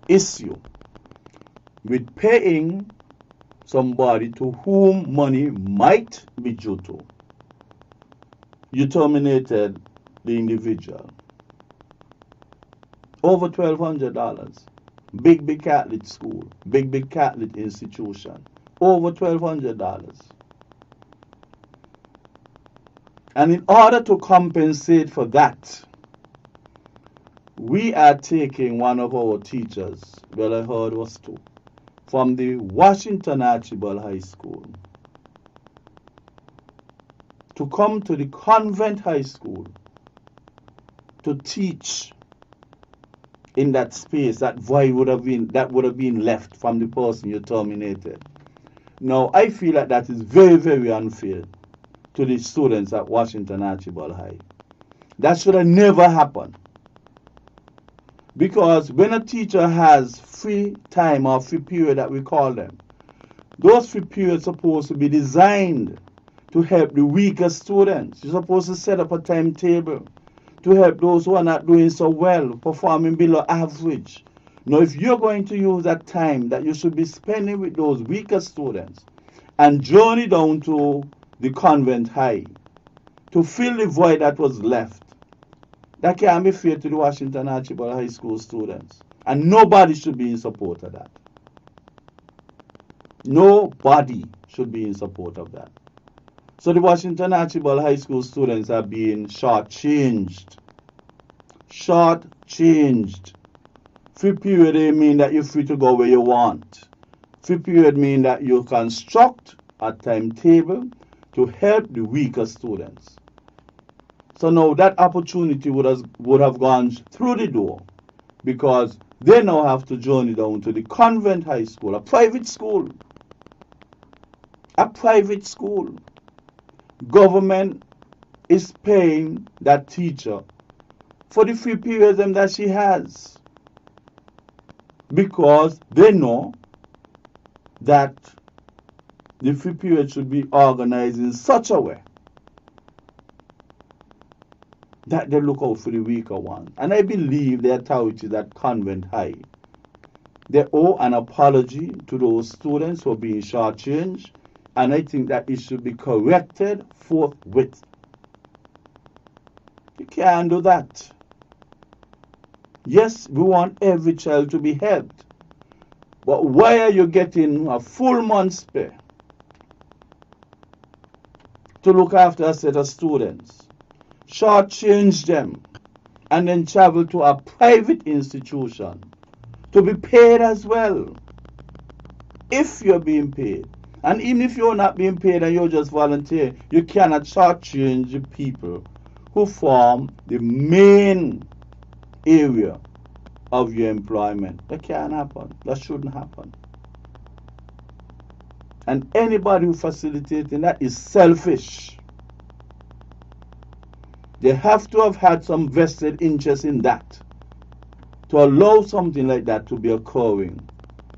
issue with paying somebody to whom money might be due to, you terminated the individual. Over $1,200. Big Catholic school, big Catholic institution. Over $1,200. And in order to compensate for that, we are taking one of our teachers, well, I heard was two, from the Washington Archibald High School to come to the convent high school to teach in that space. That void would have been left from the person you terminated. Now, I feel like that is very unfair to the students at Washington Archibald High. That should have never happened. Because when a teacher has free time or free period that we call them, those free periods are supposed to be designed to help the weaker students. You're supposed to set up a timetable to help those who are not doing so well, performing below average. Now, if you're going to use that time that you should be spending with those weaker students and journey down to the convent high to fill the void that was left, that can't be fair to the Washington Archibald High School students. And nobody should be in support of that. Nobody should be in support of that. So the Washington Archibald High School students are being shortchanged. Shortchanged. Free period mean that you're free to go where you want. Free period mean that you construct a timetable to help the weaker students. So now that opportunity would have gone through the door, because they now have to journey down to the convent high school, a private school. A private school. Government is paying that teacher for the free periods that she has, because they know that the free period should be organized in such a way that they look out for the weaker one. And I believe the authorities at Convent High, they owe an apology to those students who are being shortchanged, and I think that it should be corrected forthwith. You can't do that. Yes, we want every child to be helped, but why are you getting a full month's pay to look after a set of students, shortchange them, and then travel to a private institution to be paid as well? If you're being paid, And even if you're not being paid and you're just volunteer, you cannot shortchange the people who form the main area of your employment. That can't happen. That shouldn't happen. And anybody who facilitating that is selfish. They have to have had some vested interest in that to allow something like that to be occurring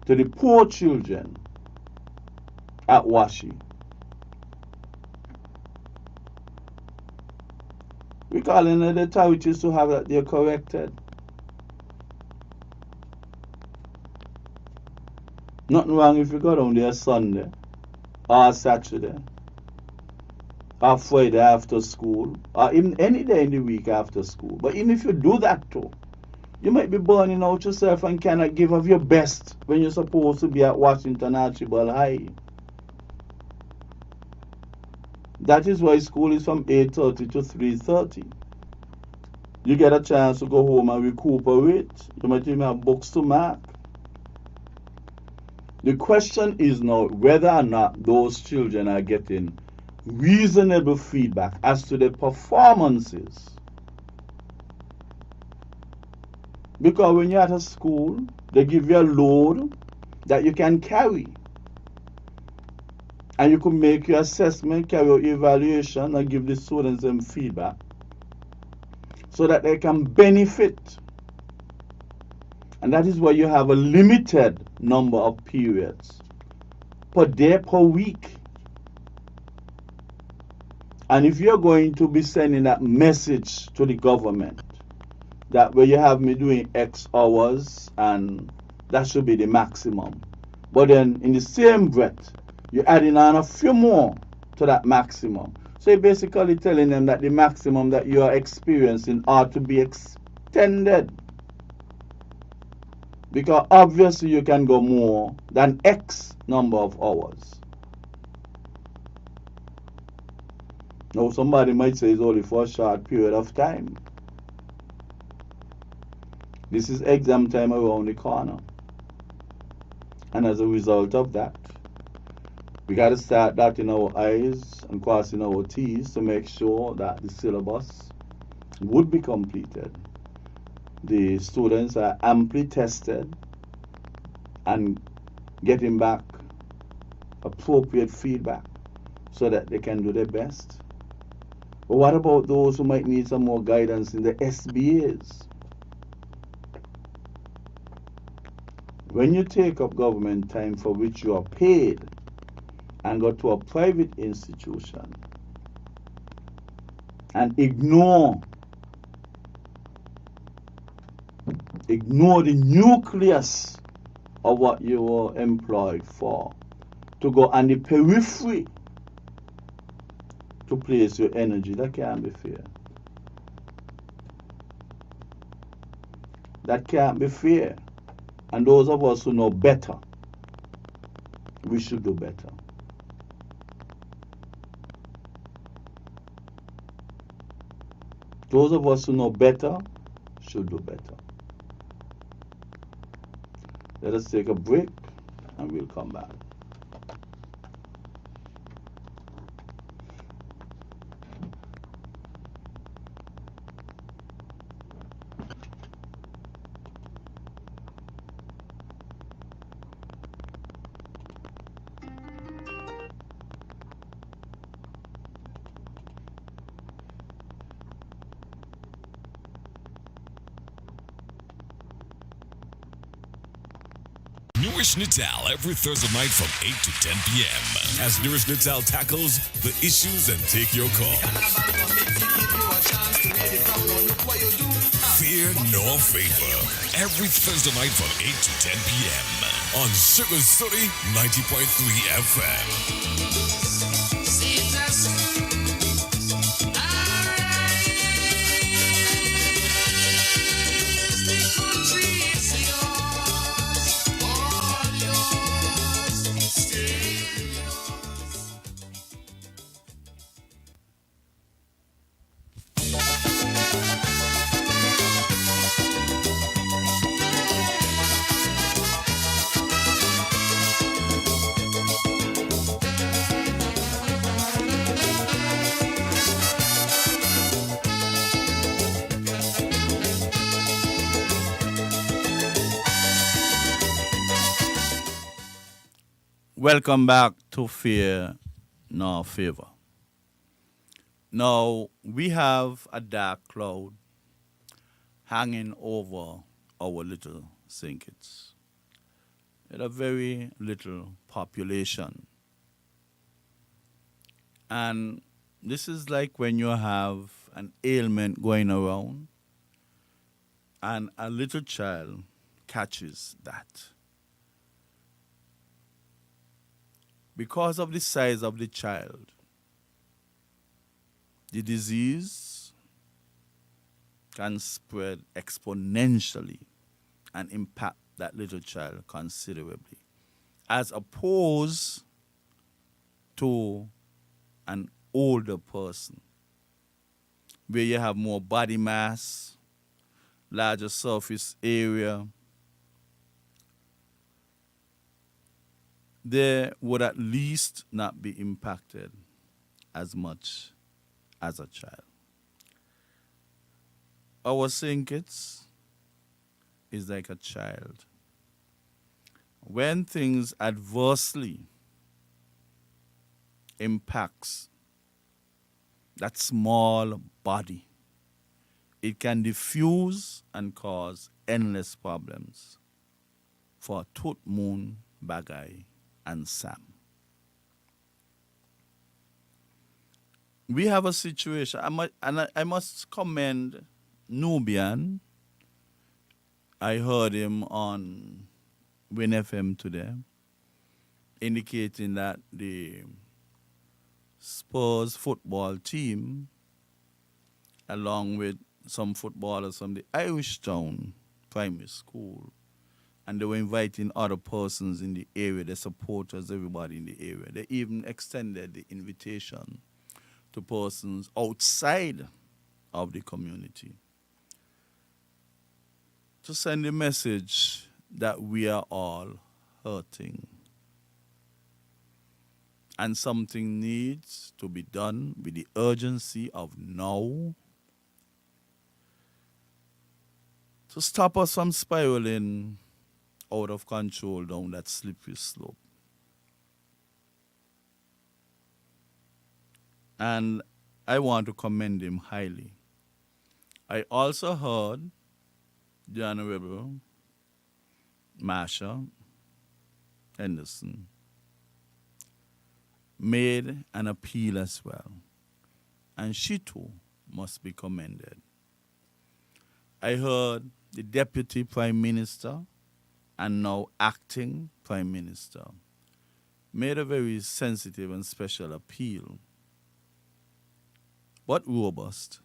to the poor children at Washi. We call in the authorities to have that they're corrected. Nothing wrong if you go down there Sunday or Saturday or Friday after school or even any day in the week after school. But even if you do that too, you might be burning out yourself and cannot give of your best when you're supposed to be at Washington Archibald High. That is why school is from 8:30 to 3:30. You get a chance to go home and recuperate. You might even have books to mark. The question is now whether or not those children are getting reasonable feedback as to their performances. Because when you're at a school, they give you a load that you can carry. And you can make your assessment, carry your evaluation, and give the students them feedback so that they can benefit. And that is why you have a limited number of periods per day, per week. And if you're going to be sending that message to the government, that where you have me doing X hours and that should be the maximum. But then in the same breath, you're adding on a few more to that maximum. So you're basically telling them that the maximum that you are experiencing ought to be extended. Because obviously you can go more than X number of hours. Now somebody might say it's only for a short period of time. This is exam time around the corner. And as a result of that, we got to start dotting our I's and crossing our T's to make sure that the syllabus would be completed. The students are amply tested and getting back appropriate feedback so that they can do their best. But what about those who might need some more guidance in the SBAs? When you take up government time for which you are paid and go to a private institution and ignore the nucleus of what you were employed for, to go on the periphery to place your energy, that can't be fair. That can't be fair. And those of us who know better, we should do better. Those of us who know better should do better. Let us take a break and we'll come back. Nourish Natal every Thursday night from 8 to 10 p.m. as Nourish Natal tackles the issues and take your call. Fear nor favor every Thursday night from 8 to 10 p.m. on Sugar City 90.3 FM. Welcome back to Fear Nor Favor. Now, we have a dark cloud hanging over our little St. Kitts. It a very little population. And this is like when you have an ailment going around and a little child catches that. Because of the size of the child, the disease can spread exponentially and impact that little child considerably, as opposed to an older person, where you have more body mass, larger surface area. They would at least not be impacted as much as a child. Our St. Kitts is like a child. When things adversely impacts that small body, it can diffuse and cause endless problems for Tooth Moon, Bagay, and Sam. We have a situation, I must commend Nubian. I heard him on Win FM today, indicating that the Spurs football team, along with some footballers from the Irish Town Primary School, and they were inviting other persons in the area, the supporters, everybody in the area. They even extended the invitation to persons outside of the community to send a message that we are all hurting. And something needs to be done with the urgency of now to stop us from spiraling out of control down that slippery slope. And I want to commend him highly. I also heard the Honorable Marsha Henderson made an appeal as well. And she too must be commended. I heard the Deputy Prime Minister and now acting Prime Minister made a very sensitive and special appeal, but robust,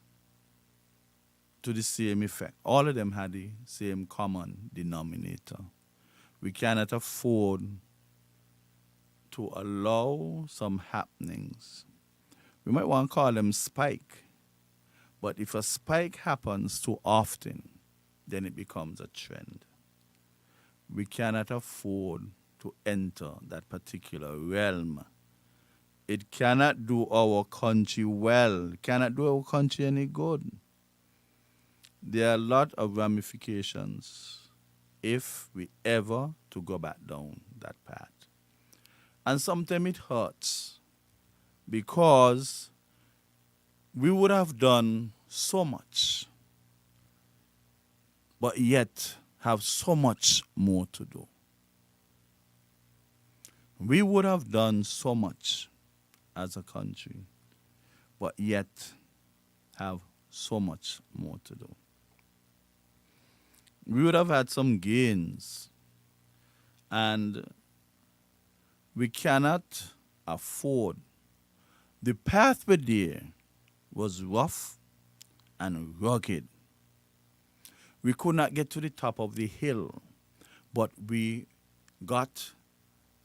to the same effect. All of them had the same common denominator. We cannot afford to allow some happenings. We might want to call them spike, but if a spike happens too often, then it becomes a trend. We cannot afford to enter that particular realm. It cannot do our country well. It cannot do our country any good. There are a lot of ramifications if we ever to go back down that path. And sometimes it hurts because we would have done so much, but yet have so much more to do. We would have done so much as a country, but yet have so much more to do. We would have had some gains, and we cannot afford. The pathway there was rough and rugged. We could not get to the top of the hill, but we got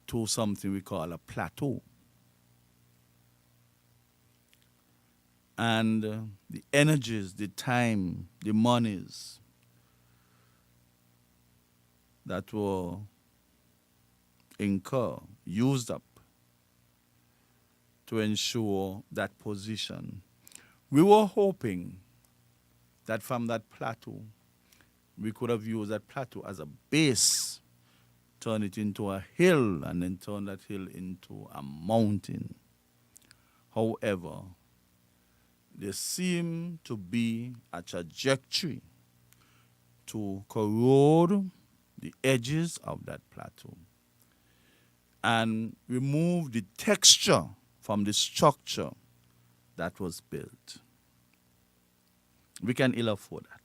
to something we call a plateau. And the energies, the time, the monies that were used up to ensure that position. We were hoping that from that plateau, we could have used that plateau as a base turn it into a hill, and then turn that hill into a mountain. However, there seems to be a trajectory to corrode the edges of that plateau and remove the texture from the structure that was built. We can ill afford that.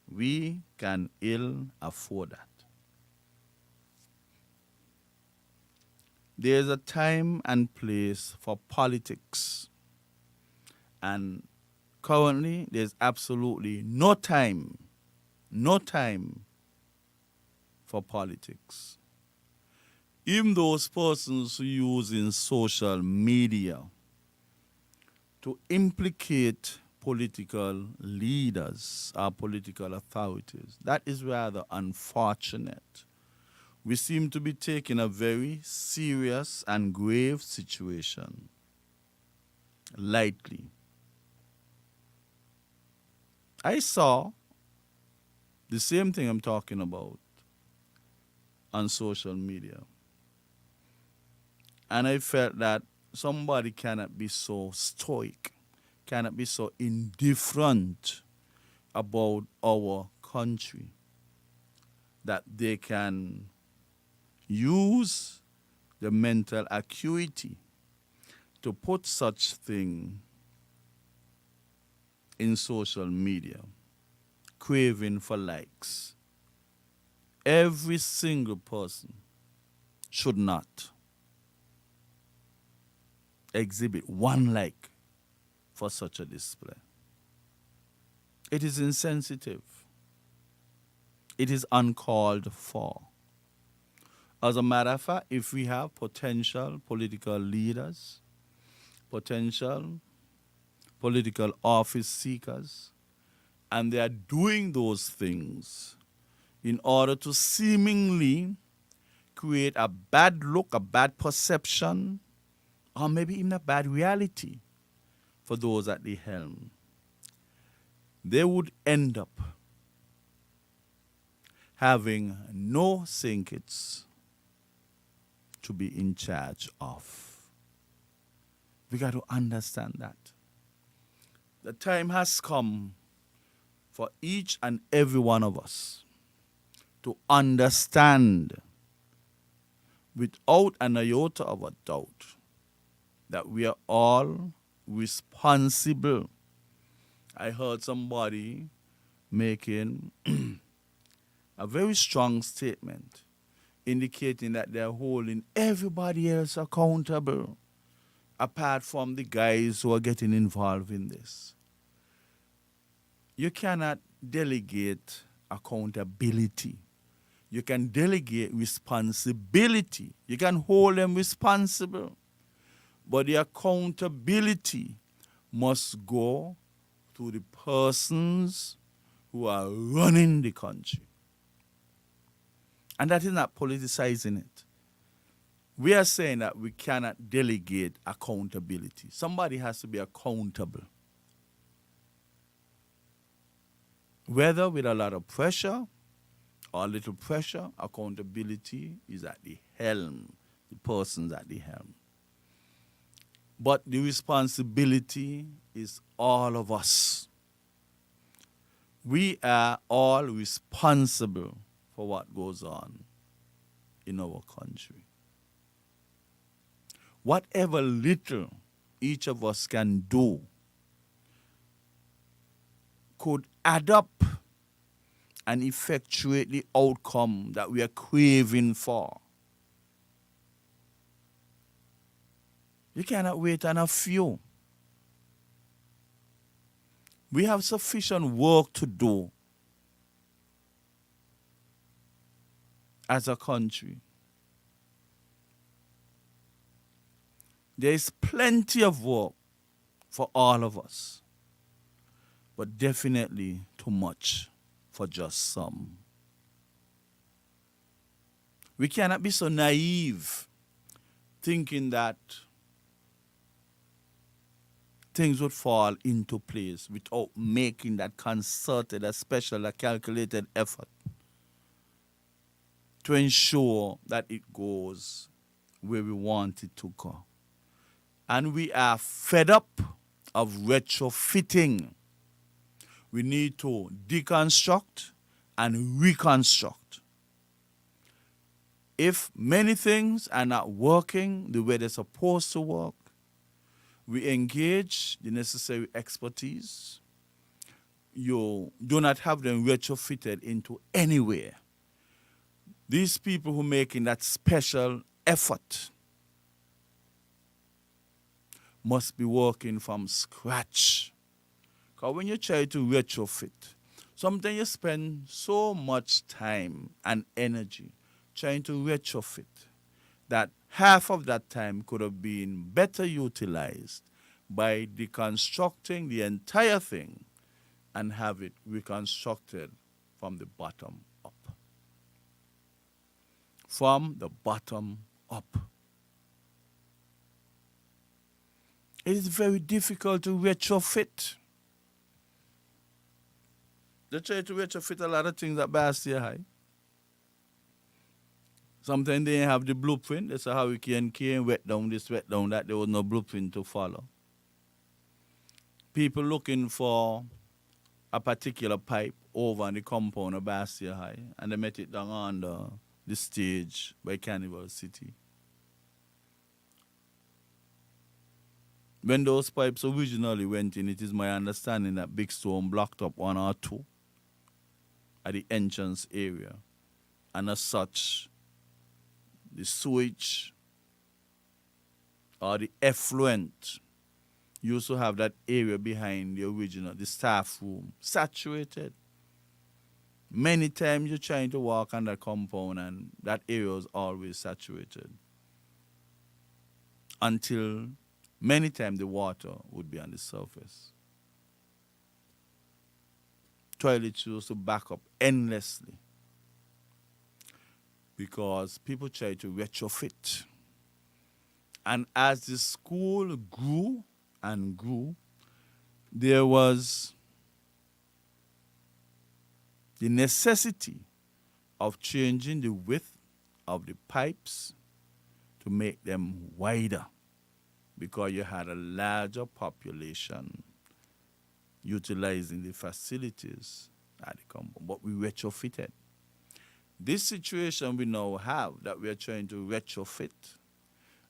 We can ill afford that. There's a time and place for politics. And currently, there's absolutely no time for politics. Even those persons who using social media to implicate political leaders or political authorities, that is rather unfortunate. We seem to be taking a very serious and grave situation lightly. I saw the same thing I'm talking about on social media. And I felt that somebody cannot be so stoic, cannot be so indifferent about our country that they can use the mental acuity to put such thing in social media, craving for likes. Every single person should not exhibit one like for such a display. It is insensitive. It is uncalled for. As a matter of fact, if we have potential political leaders, potential political office seekers, and they are doing those things in order to seemingly create a bad look, a bad perception, or maybe even a bad reality for those at the helm, they would end up having no Sankits to be in charge of. We got to understand that. The time has come for each and every one of us to understand without an iota of a doubt that we are all responsible. I heard somebody making a very strong statement indicating that they're holding everybody else accountable apart from the guys who are getting involved in this. You cannot delegate accountability. You can delegate responsibility. You can hold them responsible. But the accountability must go to the persons who are running the country. And that is not politicizing it. We are saying that we cannot delegate accountability. Somebody has to be accountable. Whether with a lot of pressure or a little pressure, accountability is at the helm. The person's at the helm. But the responsibility is all of us. We are all responsible for what goes on in our country. Whatever little each of us can do could add up and effectuate the outcome that we are craving for. You cannot wait on a few. We have sufficient work to do as a country. There is plenty of work for all of us, but definitely too much for just some. We cannot be so naive thinking that things would fall into place without making that concerted, a special, a calculated effort to ensure that it goes where we want it to go. And we are fed up of retrofitting. We need to deconstruct and reconstruct. If many things are not working the way they're supposed to work, we engage the necessary expertise. You do not have them retrofitted into anywhere. These people who are making that special effort must be working from scratch. Because when you try to retrofit, sometimes you spend so much time and energy trying to retrofit that half of that time could have been better utilized by deconstructing the entire thing and have it reconstructed from the bottom up. From the bottom up. It is very difficult to retrofit. They try to retrofit a lot of things at Bastille High. Sometimes they have the blueprint. That's how we can wet down this, wet down that. There was no blueprint to follow. People looking for a particular pipe over on the compound of Bastille High, and they met it down under the stage by Carnival City. When those pipes originally went in, it is my understanding that Big Stone blocked up 1 or 2 at the entrance area. And as such, the sewage or the effluent used to have that area behind the original, the staff room, saturated. Many times you're trying to walk on that compound and that area was always saturated. Until many times the water would be on the surface. Toilets used to back up endlessly because people try to retrofit. And as the school grew and grew, there was the necessity of changing the width of the pipes to make them wider, because you had a larger population utilizing the facilities at the compound. But we retrofitted. This situation we now have that we are trying to retrofit,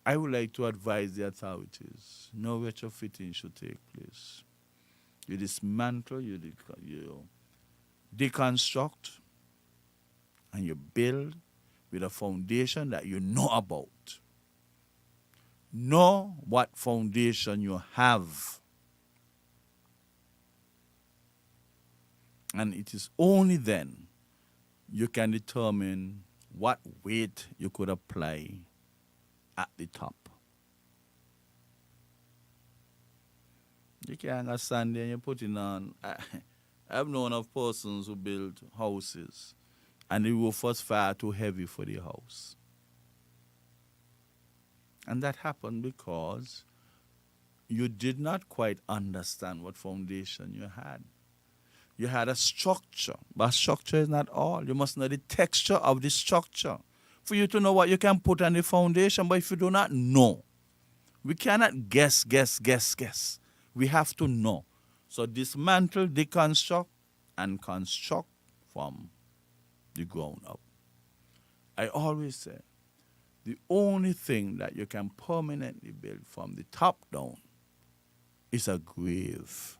I would like to advise the authorities, no retrofitting should take place. You dismantle, you deconstruct, and you build with a foundation that you know about. Know what foundation you have. And it is only then you can determine what weight you could apply at the top. You can't stand there and you're putting on. I've known of persons who build houses and the roof was far too heavy for the house. And that happened because you did not quite understand what foundation you had. You had a structure, but structure is not all. You must know the texture of the structure for you to know what you can put on the foundation. But if you do not know, we cannot guess. We have to know. So dismantle, deconstruct, and construct from the ground up. I always say, the only thing that you can permanently build from the top down is a grave.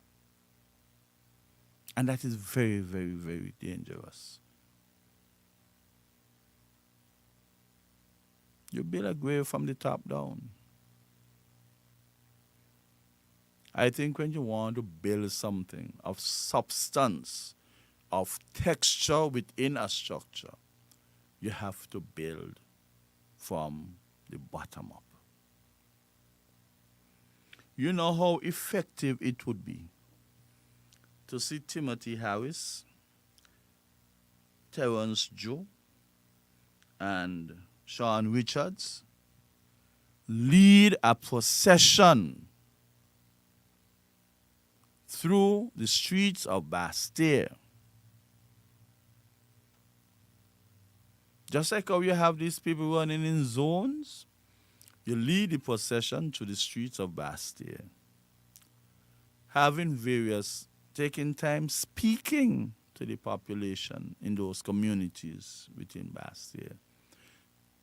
And that is very, very, very dangerous. You build a grave from the top down. I think when you want to build something of substance, of texture within a structure, you have to build from the bottom up. You know how effective it would be to see Timothy Harris, Terrence Joe, and Sean Richards lead a procession through the streets of Bastille Just like how you have these people running in zones, you lead the procession to the streets of Bastille, having various, taking time speaking to the population in those communities within Bastille.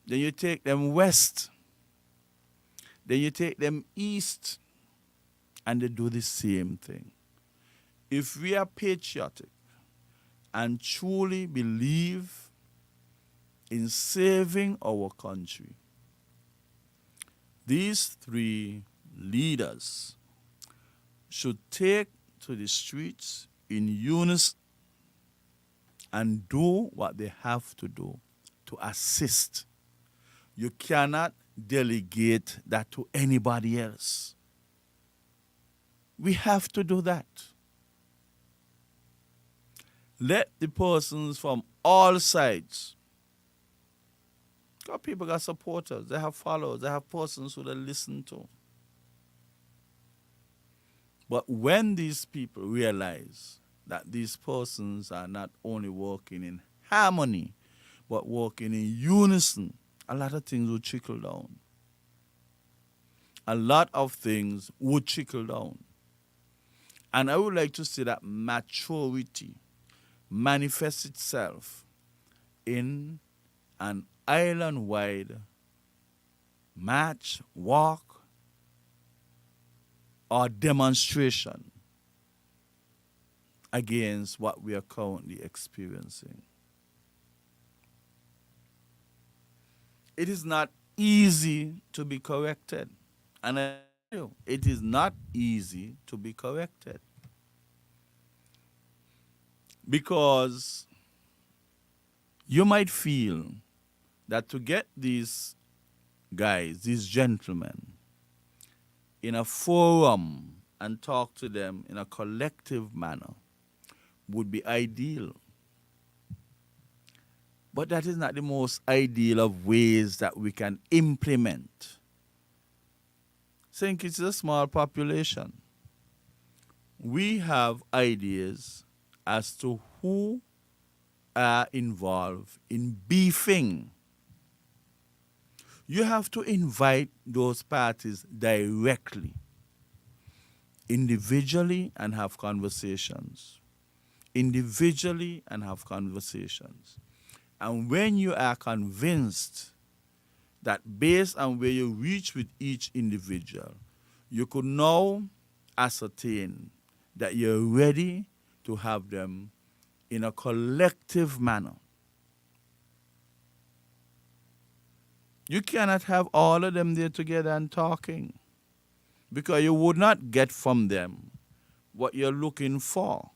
Then you take them west, then you take them east, and they do the same thing. If we are patriotic and truly believe in saving our country, these three leaders should take to the streets in unison and do what they have to do to assist. You cannot delegate that to anybody else. We have to do that. Let the persons from all sides, because people got supporters, they have followers, they have persons who they listen to. But when these people realize that these persons are not only working in harmony, but working in unison, a lot of things will trickle down. A lot of things would trickle down. And I would like to say that maturity manifests itself in an island-wide march, walk, or demonstration against what we are currently experiencing. It is not easy to be corrected. And I tell you, it is not easy to be corrected. Because you might feel that to get these guys, these gentlemen, in a forum and talk to them in a collective manner would be ideal. But that is not the most ideal of ways that we can implement. Think it's a small population. We have ideas as to who are involved in beefing. You have to invite those parties directly, individually, and have conversations. Individually and have conversations. And when you are convinced that based on where you reach with each individual, you could now ascertain that you're ready to have them in a collective manner. You cannot have all of them there together and talking, because you would not get from them what you're looking for.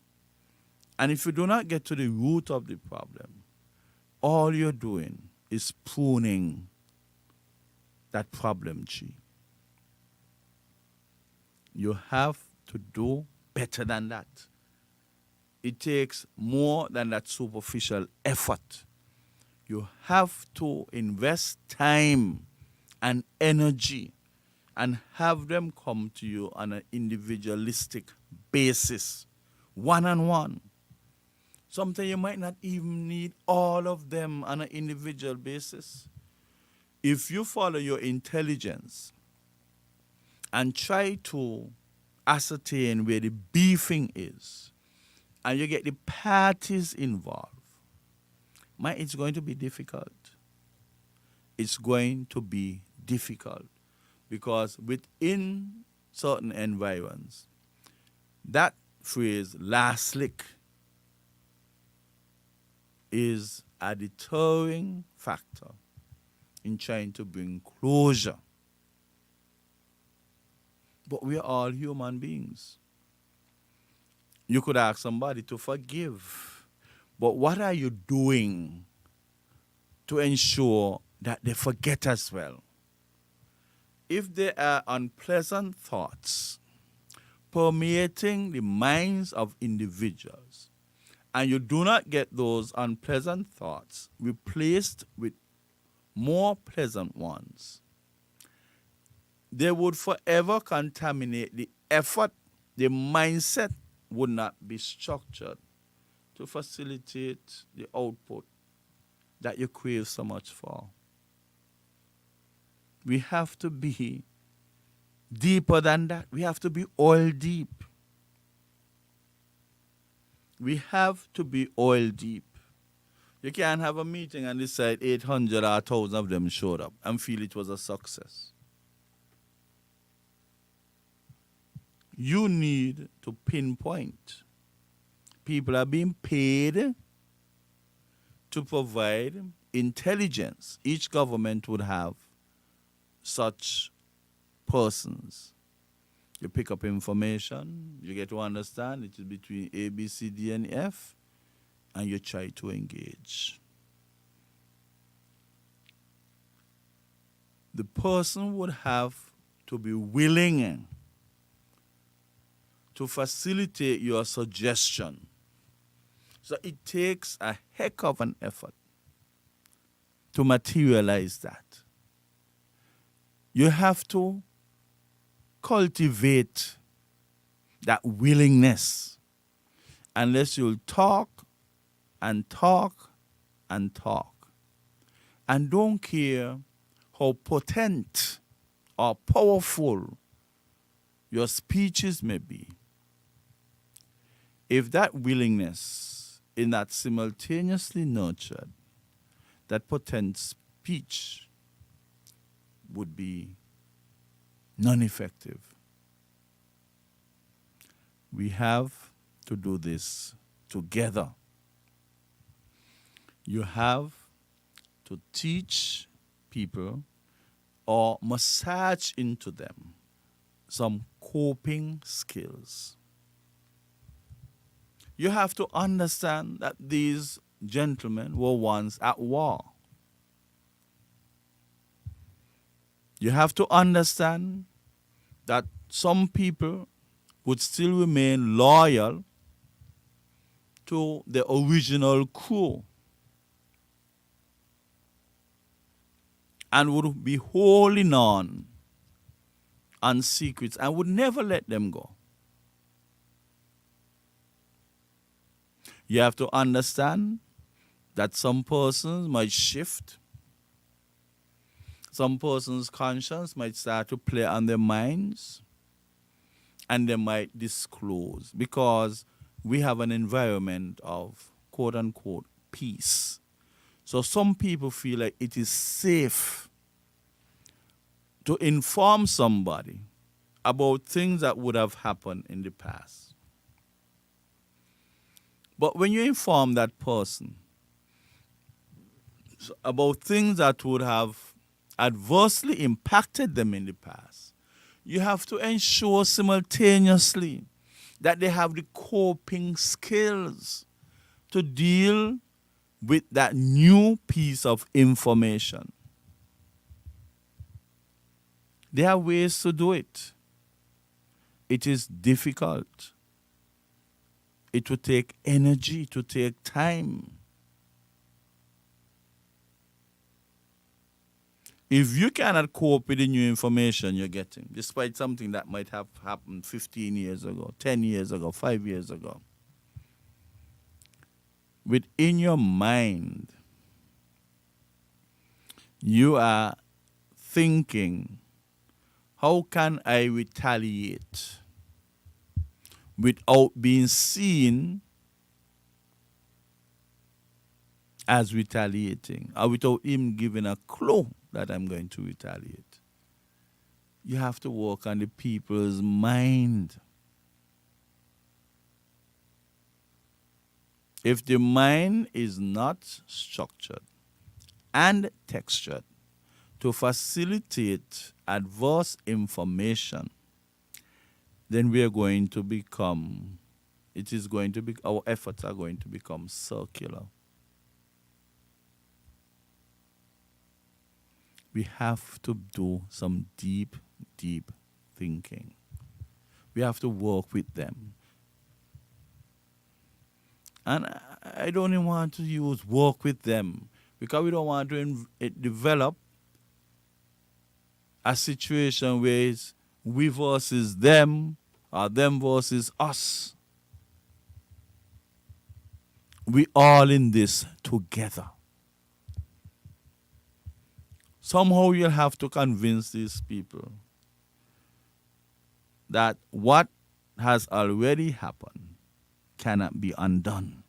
And if you do not get to the root of the problem, all you're doing is pruning that problem tree. You have to do better than that. It takes more than that superficial effort. You have to invest time and energy and have them come to you on an individualistic basis, one-on-one. Sometimes you might not even need all of them on an individual basis. If you follow your intelligence and try to ascertain where the beefing is, and you get the parties involved, it's going to be difficult. It's going to be difficult because within certain environs, that phrase, last lick, is a deterring factor in trying to bring closure. But we are all human beings. You could ask somebody to forgive, but what are you doing to ensure that they forget as well? If there are unpleasant thoughts permeating the minds of individuals, and you do not get those unpleasant thoughts replaced with more pleasant ones, they would forever contaminate the effort. The mindset would not be structured to facilitate the output that you crave so much for. We have to be deeper than that. We have to be oil deep. We have to be oil deep. You can't have a meeting and decide 800 or 1,000 of them showed up and feel it was a success. You need to pinpoint. People are being paid to provide intelligence. Each government would have such persons. You pick up information, you get to understand it is between A, B, C, D, and F, and you try to engage. The person would have to be willing to facilitate your suggestion. So it takes a heck of an effort to materialize that. You have to cultivate that willingness. Unless you'll talk and talk and talk. And don't care how potent or powerful your speeches may be. If that willingness is not simultaneously nurtured, that potent speech would be non-effective. We have to do this together. You have to teach people or massage into them some coping skills. You have to understand that these gentlemen were once at war. You have to understand that some people would still remain loyal to the original crew and would be holding on secrets and would never let them go. You have to understand that some persons might shift. Some persons' conscience might start to play on their minds, and they might disclose because we have an environment of quote-unquote peace. So some people feel like it is safe to inform somebody about things that would have happened in the past. But when you inform that person about things that would have adversely impacted them in the past, you have to ensure simultaneously that they have the coping skills to deal with that new piece of information. There are ways to do it. It is difficult. It will take energy, it will take time. If you cannot cope with the new information you're getting, despite something that might have happened 15 years ago, 10 years ago, 5 years ago, within your mind, you are thinking, how can I retaliate without being seen as retaliating, or without him giving a clue that I'm going to retaliate? You have to work on the people's mind. If the mind is not structured and textured to facilitate adverse information, then we are going to become, our efforts are going to become circular. We have to do some deep, deep thinking. We have to work with them. And I don't even want to use work with them because we don't want to develop a situation where it's we versus them or them versus us. We all in this together. Somehow you'll have to convince these people that what has already happened cannot be undone.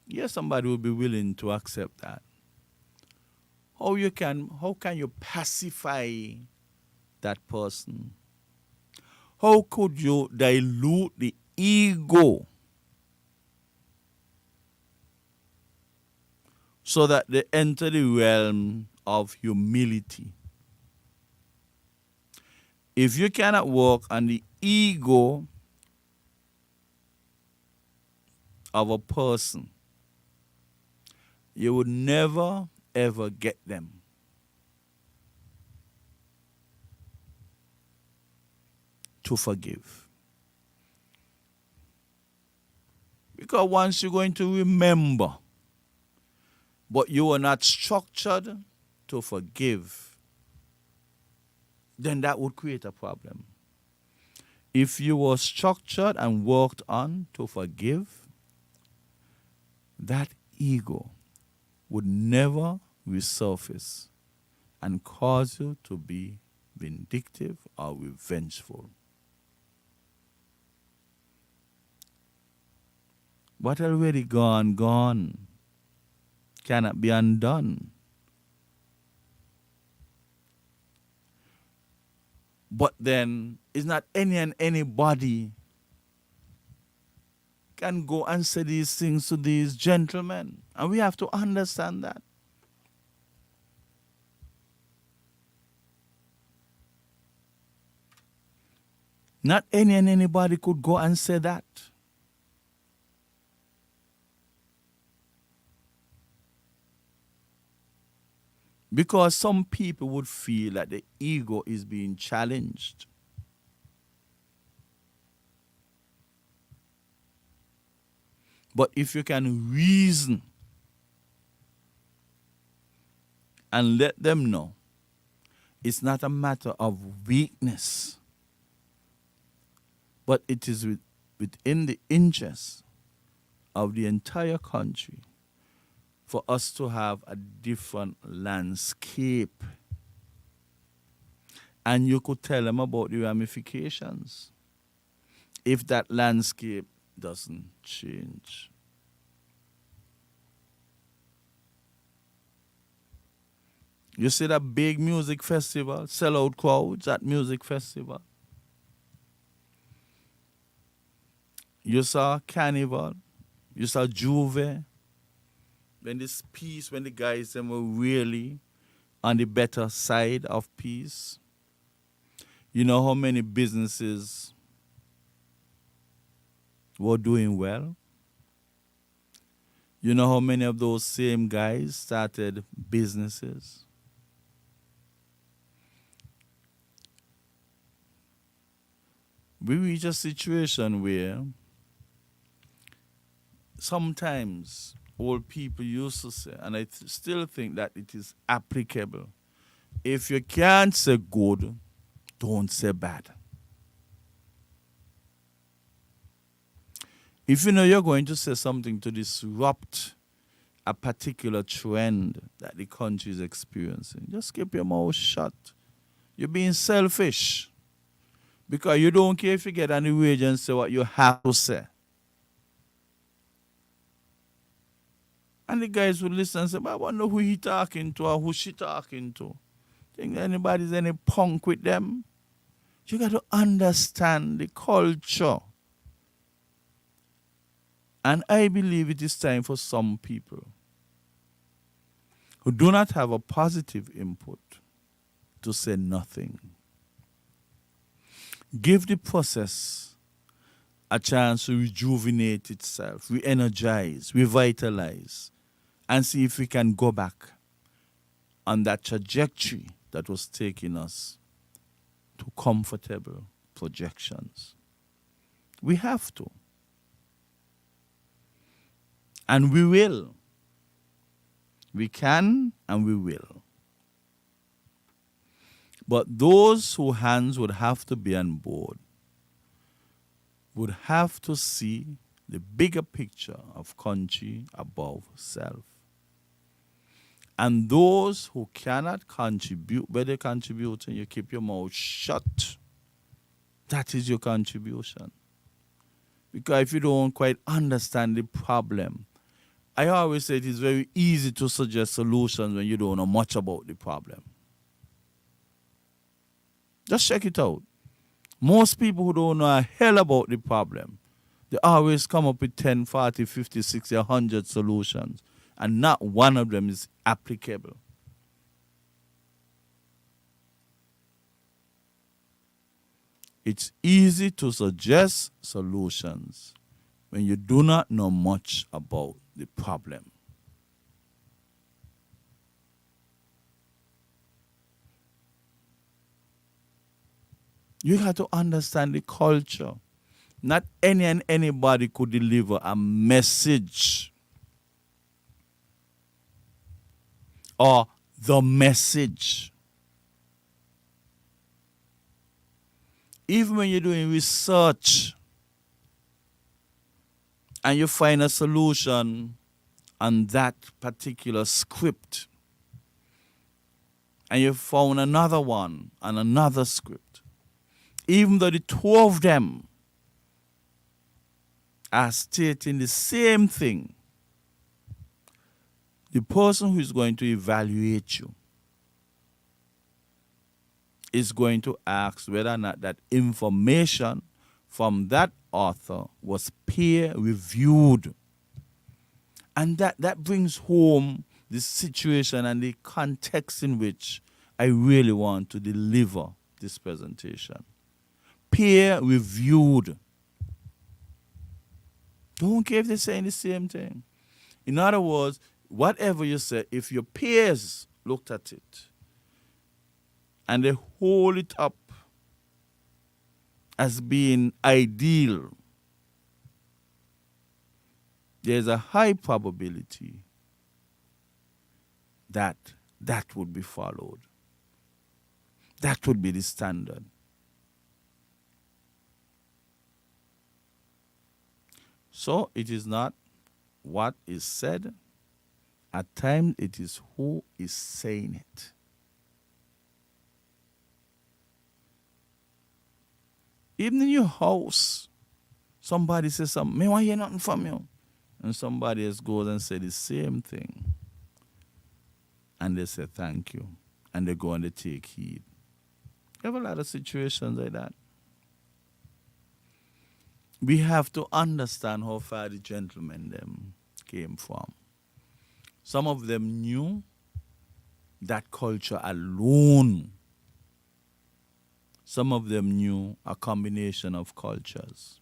Yes, somebody will be willing to accept that. How can you pacify that person? How could you dilute the ego so that they enter the realm of humility? If you cannot work on the ego of a person, you would never ever get them. To forgive. Because once you're going to remember, but you are not structured to forgive, then that would create a problem. If you were structured and worked on to forgive, that ego would never resurface and cause you to be vindictive or revengeful. What already gone cannot be undone. But then it's not any and anybody can go and say these things to these gentlemen. And we have to understand that. Not any and anybody could go and say that. Because some people would feel that the ego is being challenged. But if you can reason and let them know it's not a matter of weakness, but it is within the interest of the entire country for us to have a different landscape. And you could tell them about the ramifications if that landscape doesn't change. You see that big music festival, sellout crowds at music festival. You saw Carnival, you saw Juve. When this peace, when the guys them were really on the better side of peace. You know how many businesses were doing well? You know how many of those same guys started businesses? We reach a situation where sometimes old people used to say, and I still think that it is applicable, if you can't say good, don't say bad. If you know you're going to say something to disrupt a particular trend that the country is experiencing, just keep your mouth shut. You're being selfish. Because you don't care if you get on the radio and say what you have to say. And the guys would listen and say, but I wonder who he talking to or who she talking to. Think anybody's any punk with them? You got to understand the culture. And I believe it is time for some people who do not have a positive input to say nothing. Give the process a chance to rejuvenate itself, re-energize, revitalize, and see if we can go back on that trajectory that was taking us to comfortable projections. We have to. And we will. We can and we will. But those whose hands would have to be on board would have to see the bigger picture of country above self. And those who cannot contribute, better contribute, and you keep your mouth shut. That is your contribution. Because if you don't quite understand the problem, I always say it is very easy to suggest solutions when you don't know much about the problem. Just check it out. Most people who don't know a hell about the problem, they always come up with 10, 40, 50, 60, 100 solutions, and not one of them is applicable. It's easy to suggest solutions when you do not know much about the problem. You have to understand the culture. Not any and anybody could deliver a message or the message. Even when you're doing research and you find a solution on that particular script, and you found another one on another script, even though the two of them are stating the same thing, the person who is going to evaluate you is going to ask whether or not that information from that author was peer reviewed. And that brings home the situation and the context in which I really want to deliver this presentation. Peer reviewed. Don't care if they're saying the same thing. In other words, whatever you say, if your peers looked at it and they hold it up as being ideal, there's a high probability that that would be followed. That would be the standard. So it is not what is said. At times it is who is saying it. Even in your house, somebody says something, "Me want hear nothing from you." And somebody else goes and says the same thing. And they say thank you. And they go and they take heed. You have a lot of situations like that. We have to understand how far the gentlemen them came from. Some of them knew that culture alone. Some of them knew a combination of cultures.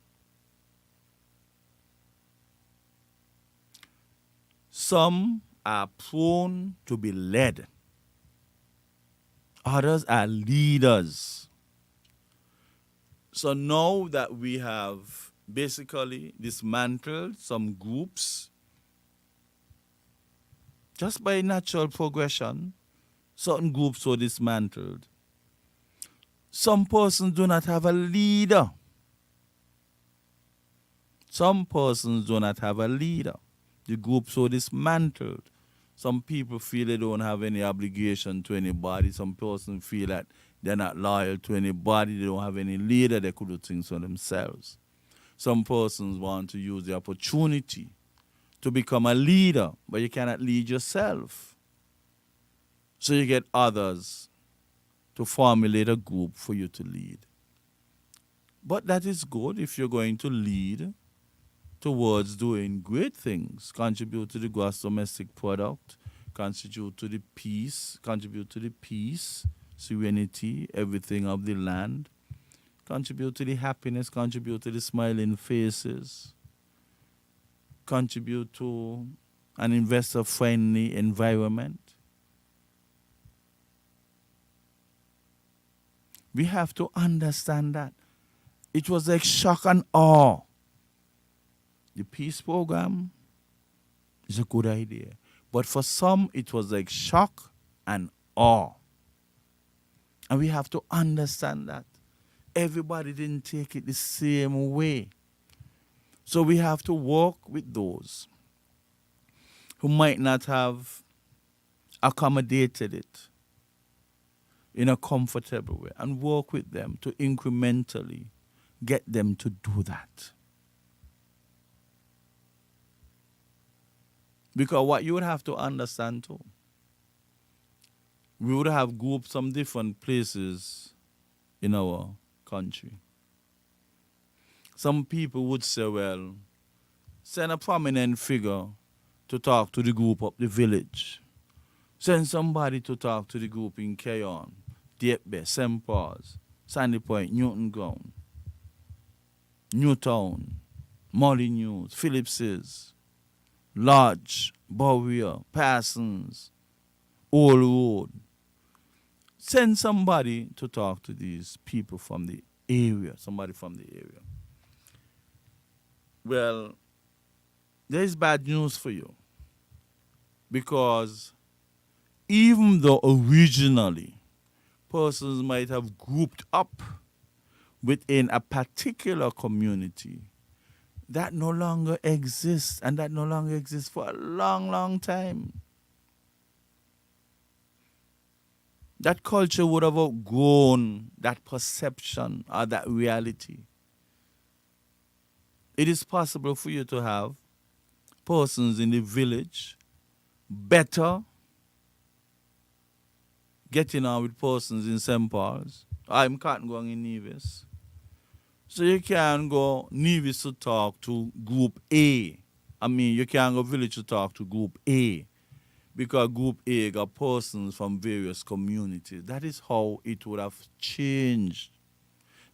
Some are prone to be led. Others are leaders. So now that we have basically dismantled some groups, just by natural progression, certain groups were dismantled. Some persons do not have a leader. Some persons do not have a leader. The groups were dismantled. Some people feel they don't have any obligation to anybody. Some persons feel that they're not loyal to anybody. They don't have any leader. They could do things for themselves. Some persons want to use the opportunity to become a leader, but you cannot lead yourself. So you get others to formulate a group for you to lead. But that is good if you're going to lead towards doing great things, contribute to the gross domestic product, contribute to the peace, serenity, everything of the land, contribute to the happiness, contribute to the smiling faces, contribute to an investor-friendly environment. We have to understand that. It was like shock and awe. The peace program is a good idea. But for some, it was like shock and awe. And we have to understand that. Everybody didn't take it the same way. So we have to work with those who might not have accommodated it in a comfortable way, and work with them to incrementally get them to do that. Because what you would have to understand too, we would have groups from different places in our country. Some people would say, well, send a prominent figure to talk to the group up the village. Send somebody to talk to the group in Keyon, Diepbe, St. Paul's, Sandy Point, Newton Ground, Newtown, Molyneux, Phillips's, Lodge, Bowyer, Parsons, Old Road. Send somebody to talk to these people from the area, somebody from the area. Well, there is bad news for you. Because even though originally persons might have grouped up within a particular community, that no longer exists, and that no longer exists for a long, long time. That culture would have outgrown that perception or that reality. It is possible for you to have persons in the village better getting on with persons in St. Paul's. I'm Cotton going in Nevis. So you can go Nevis to talk to Group A. I mean, you can go village to talk to Group A. Because Group A got persons from various communities. That is how it would have changed.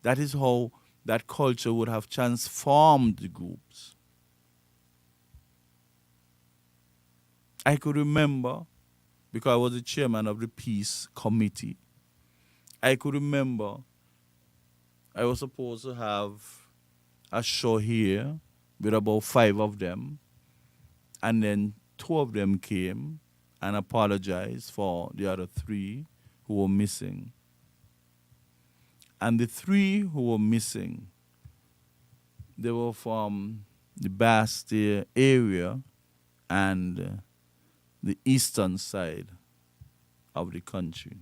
That is how that culture would have transformed the groups. I could remember, because I was the chairman of the Peace Committee, I could remember I was supposed to have a show here with about 5 of them, and then 2 of them came and apologized for the other 3 who were missing. And the 3 who were missing, they were from the Bastille area and the eastern side of the country.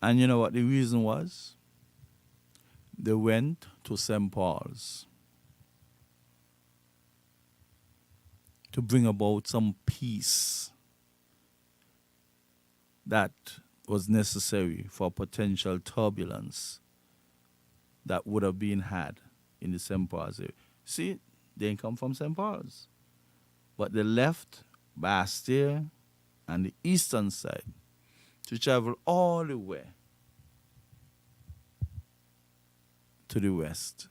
And you know what the reason was? They went to St. Paul's to bring about some peace that was necessary for potential turbulence that would have been had in the St. Paul's area. See, they didn't come from St. Paul's, but they left Bastille and the eastern side to travel all the way to the west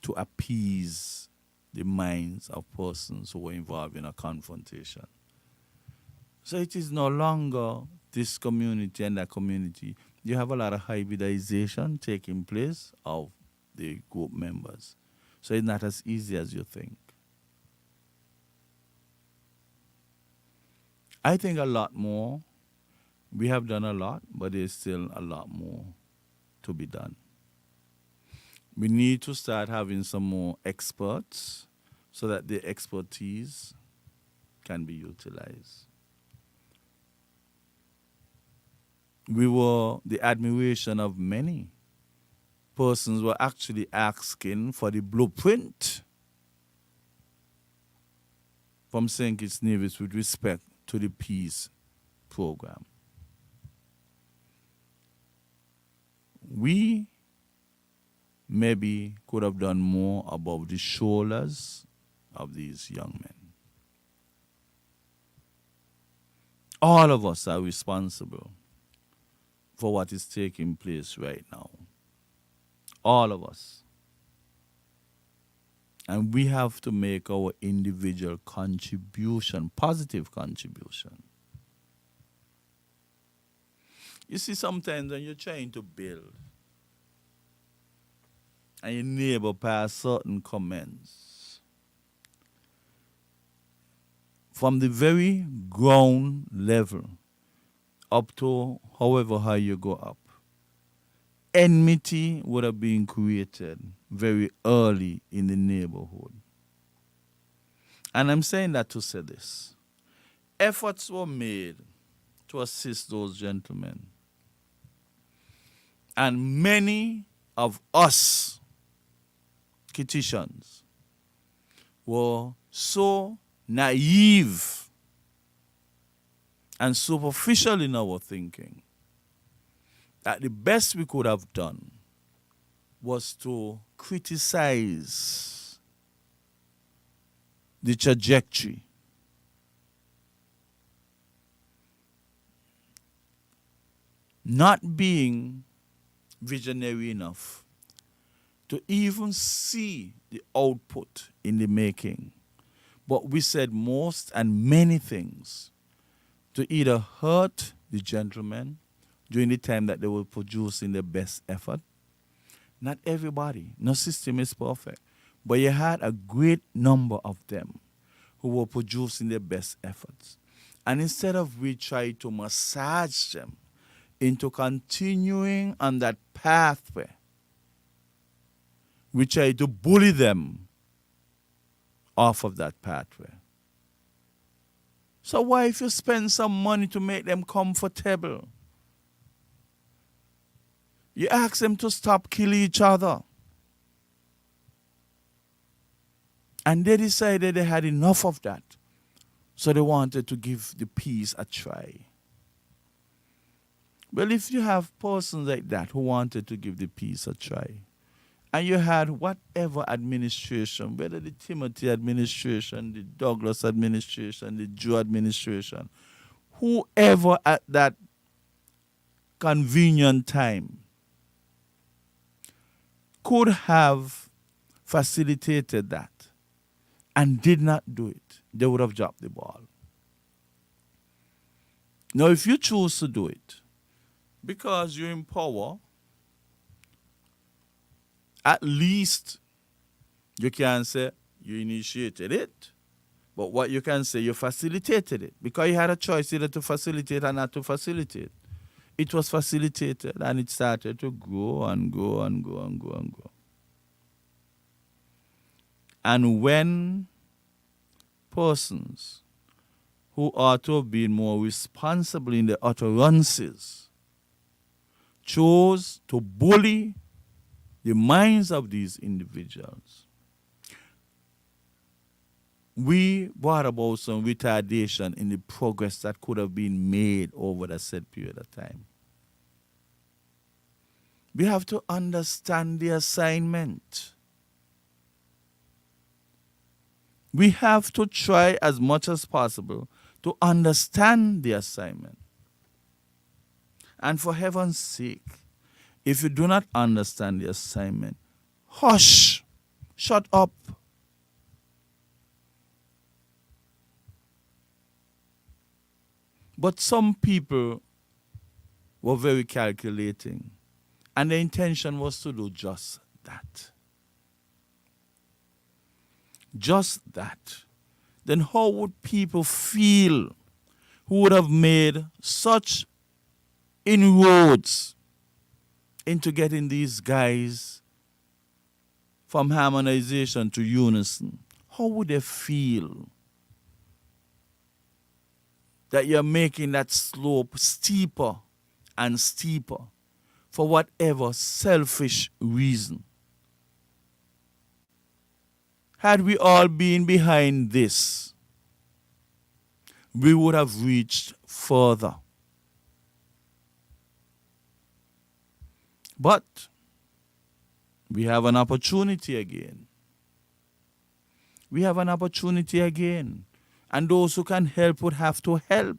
to appease the minds of persons who were involved in a confrontation. So it is no longer this community and that community. You have a lot of hybridization taking place of the group members. So it's not as easy as you think. I think a lot more. We have done a lot, but there's still a lot more to be done. We need to start having some more experts so that their expertise can be utilized. We were the admiration of many. Persons were actually asking for the blueprint from St. Kitts Nevis with respect to the peace program. We maybe could have done more above the shoulders of these young men. All of us are responsible for what is taking place right now. All of us. And we have to make our individual contribution, positive contribution. You see, sometimes when you're trying to build and your neighbor pass certain comments, from the very ground level up to however high you go up, enmity would have been created very early in the neighborhood. And I'm saying that to say this. Efforts were made to assist those gentlemen. And many of us Kititians were so naive and superficial in our thinking that the best we could have done was to criticize the trajectory. Not being visionary enough to even see the output in the making. But we said most and many things to either hurt the gentlemen during the time that they were producing their best effort. Not everybody, no system is perfect, but you had a great number of them who were producing their best efforts. And instead of we try to massage them into continuing on that pathway, we try to bully them off of that pathway. So why if you spend some money to make them comfortable? You ask them to stop killing each other. And they decided they had enough of that. So they wanted to give the peace a try. Well, if you have persons like that who wanted to give the peace a try, and you had whatever administration, whether the Timothy administration, the Douglas administration, the Joe administration, whoever at that convenient time could have facilitated that and did not do it, they would have dropped the ball. Now, if you choose to do it, because you're in power, at least you can say you initiated it, but what you can say, you facilitated it, because you had a choice either to facilitate or not to facilitate. It was facilitated, and it started to grow and grow and grow and grow and grow. And when persons who ought to have been more responsible in their utterances chose to bully the minds of these individuals, we brought about some retardation in the progress that could have been made over that said period of time. We have to understand the assignment. We have to try as much as possible to understand the assignment. And for heaven's sake, if you do not understand the assignment, hush, shut up. But some people were very calculating, and the intention was to do just that. Just that. Then how would people feel who would have made such inroads into getting these guys from harmonization to unison? How would they feel that you're making that slope steeper and steeper for whatever selfish reason? Had we all been behind this, we would have reached further. But we have an opportunity again. We have an opportunity again. And those who can help would have to help.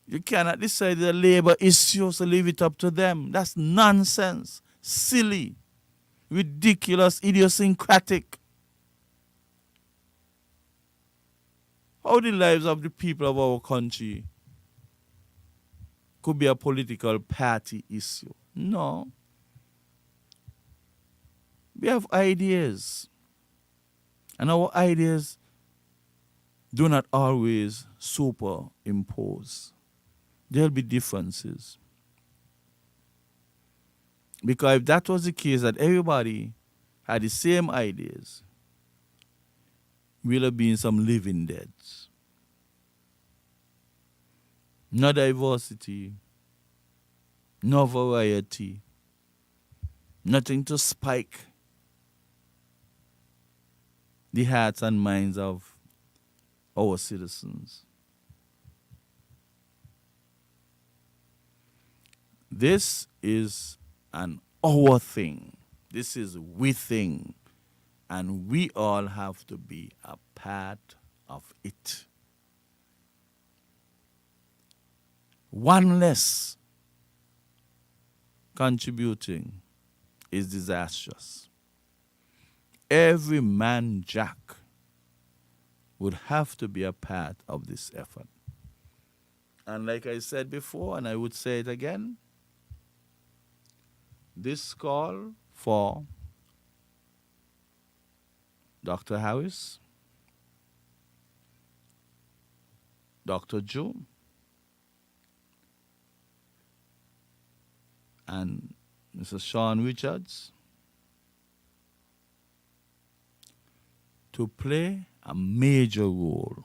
You cannot decide the labor issues to leave it up to them. That's nonsense, silly, ridiculous, idiosyncratic. How the lives of the people of our country could be a political party issue? No. We have ideas. And our ideas do not always superimpose. There'll be differences. Because if that was the case, that everybody had the same ideas, we'll have been some living deads. No diversity, no variety, nothing to spike the hearts and minds of our citizens. This is an our thing. This is we thing. And we all have to be a part of it. One less contributing is disastrous. Every man jack would have to be a part of this effort. And like I said before, and I would say it again, this call for Dr. Harris, Dr. Joe, and Mr. Sean Richards to play a major role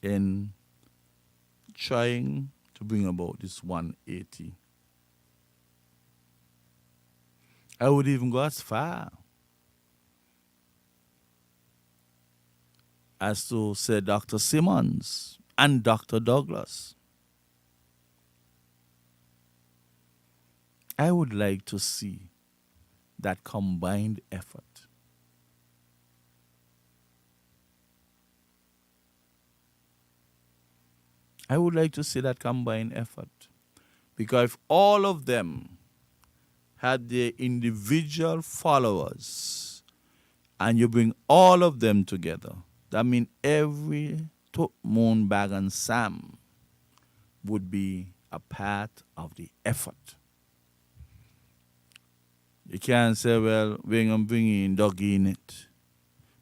in trying to bring about this 180. I would even go as far as to say Dr. Simmons and Dr. Douglas. I would like to see that combined effort. I would like to see that combined effort. Because if all of them had their individual followers and you bring all of them together, that means every Moon Bag and Sam would be a part of the effort. You can't say, well, we're going to bring in Dougie in it.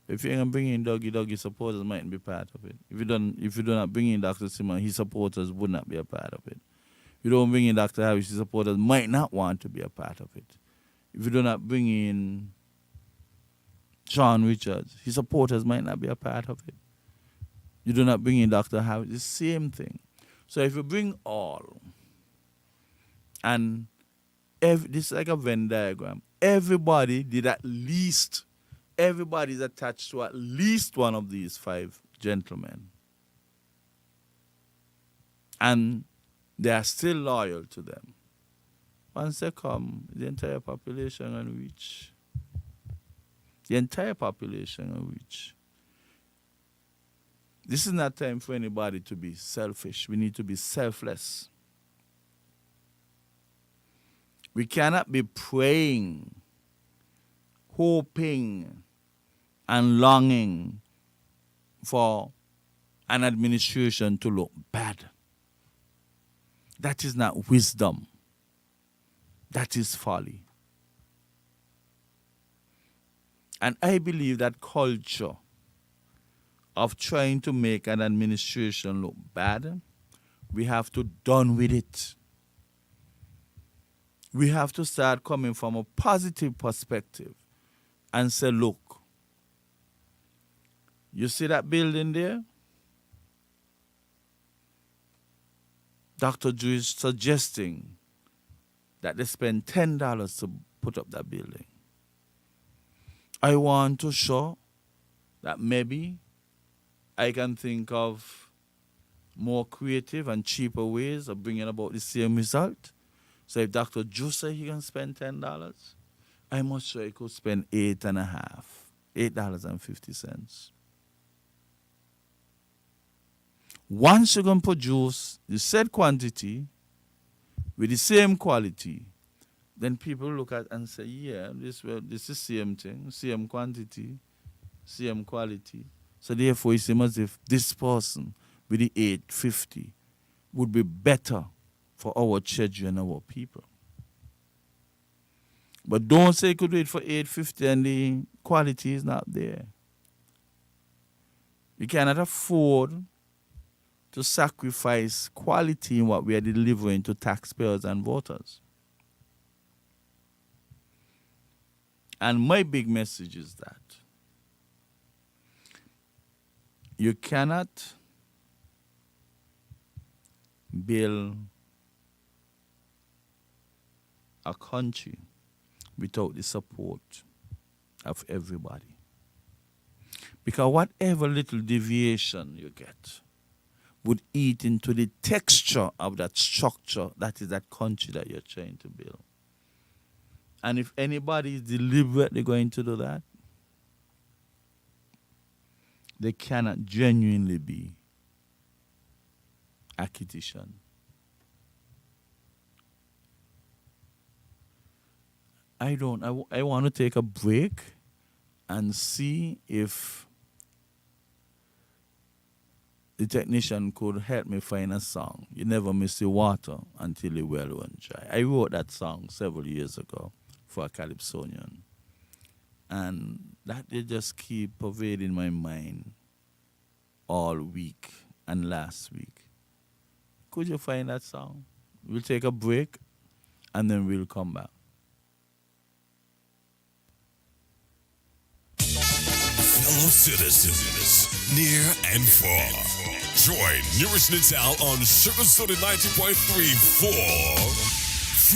If you're going to bring in Dougie supporters mightn't be part of it. If you do not bring in Dr. Simon, his supporters would not be a part of it. If you don't bring in Dr. Harris, his supporters might not want to be a part of it. If you do not bring in Sean Richards, his supporters might not be a part of it. You do not bring in Dr. Harris, it's the same thing. So if you bring all, and this is like a Venn diagram, everybody is attached to at least one of these 5 gentlemen. And they are still loyal to them. Once they come, the entire population will reach. The entire population will reach. This is not time for anybody to be selfish. We need to be selfless. We cannot be praying, hoping, and longing for an administration to look bad. That is not wisdom. That is folly. And I believe that culture of trying to make an administration look bad, we have to done with it. We have to start coming from a positive perspective and say, look, you see that building there? Dr. Drew is suggesting that they spend $10 to put up that building. I want to show that maybe I can think of more creative and cheaper ways of bringing about the same result. So if Dr. Drew says he can spend $10, I'm not sure he could spend $8.50. Once you can produce the said quantity with the same quality, then people look at and say, yeah, this is same thing, same quantity, same quality. So therefore, it seems as if this person with the $8.50 would be better for our children and our people. But don't say you could do it for $8.50 and the quality is not there. You cannot afford to sacrifice quality in what we are delivering to taxpayers and voters. And my big message is that you cannot build a country without the support of everybody. Because whatever little deviation you get would eat into the texture of that structure that is that country that you're trying to build. And if anybody is deliberately going to do that, they cannot genuinely be acquisition. I want to take a break and see if the technician could help me find a song. You never miss the water until the well runs dry. I wrote that song several years ago for a Calypsonian. And that they just keep pervading my mind all week and last week. Could you find that song? We'll take a break and then we'll come back. Fellow citizens, near and far, join Nearest Natal on Sugar Soda 90.3 for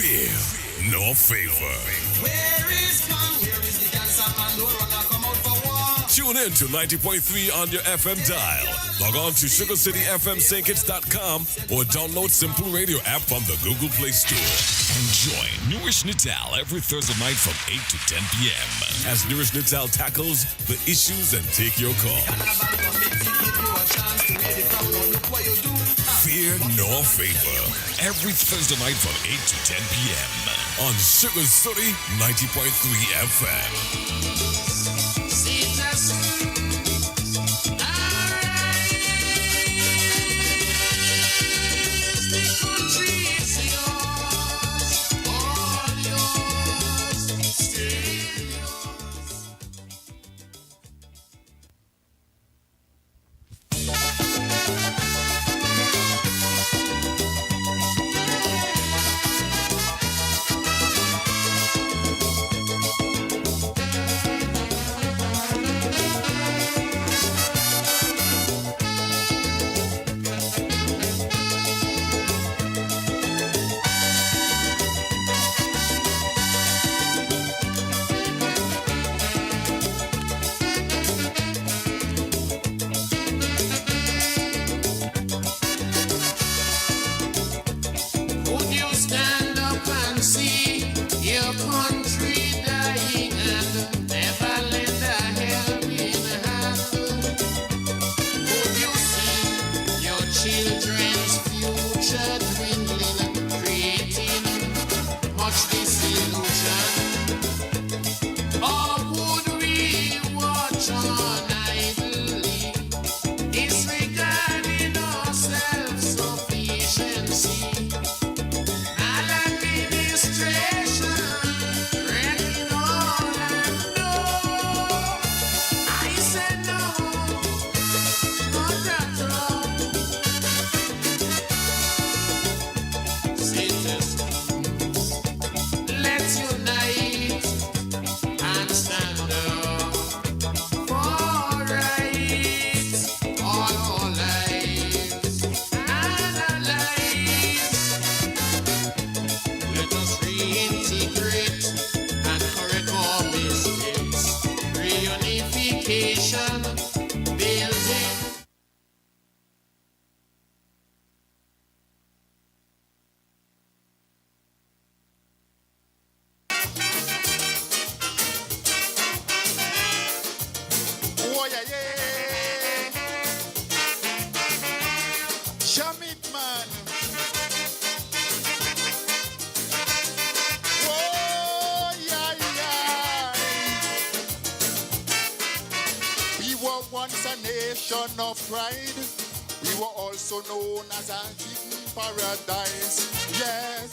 Fear No Favor. Where is the cancer man? No rock come out for war. Tune in to 90.3 on your FM dial. Log on to SugarCityFMSaintkits.com or download Simple Radio app from the Google Play Store. And join Nourish Natal every Thursday night from 8 to 10 p.m. as Nourish Natal tackles the issues and take your call. Fear No Favor every Thursday night from 8 to 10 p.m. on Sugar City 90.3 FM. Of pride, we were also known as a hidden paradise. Yes.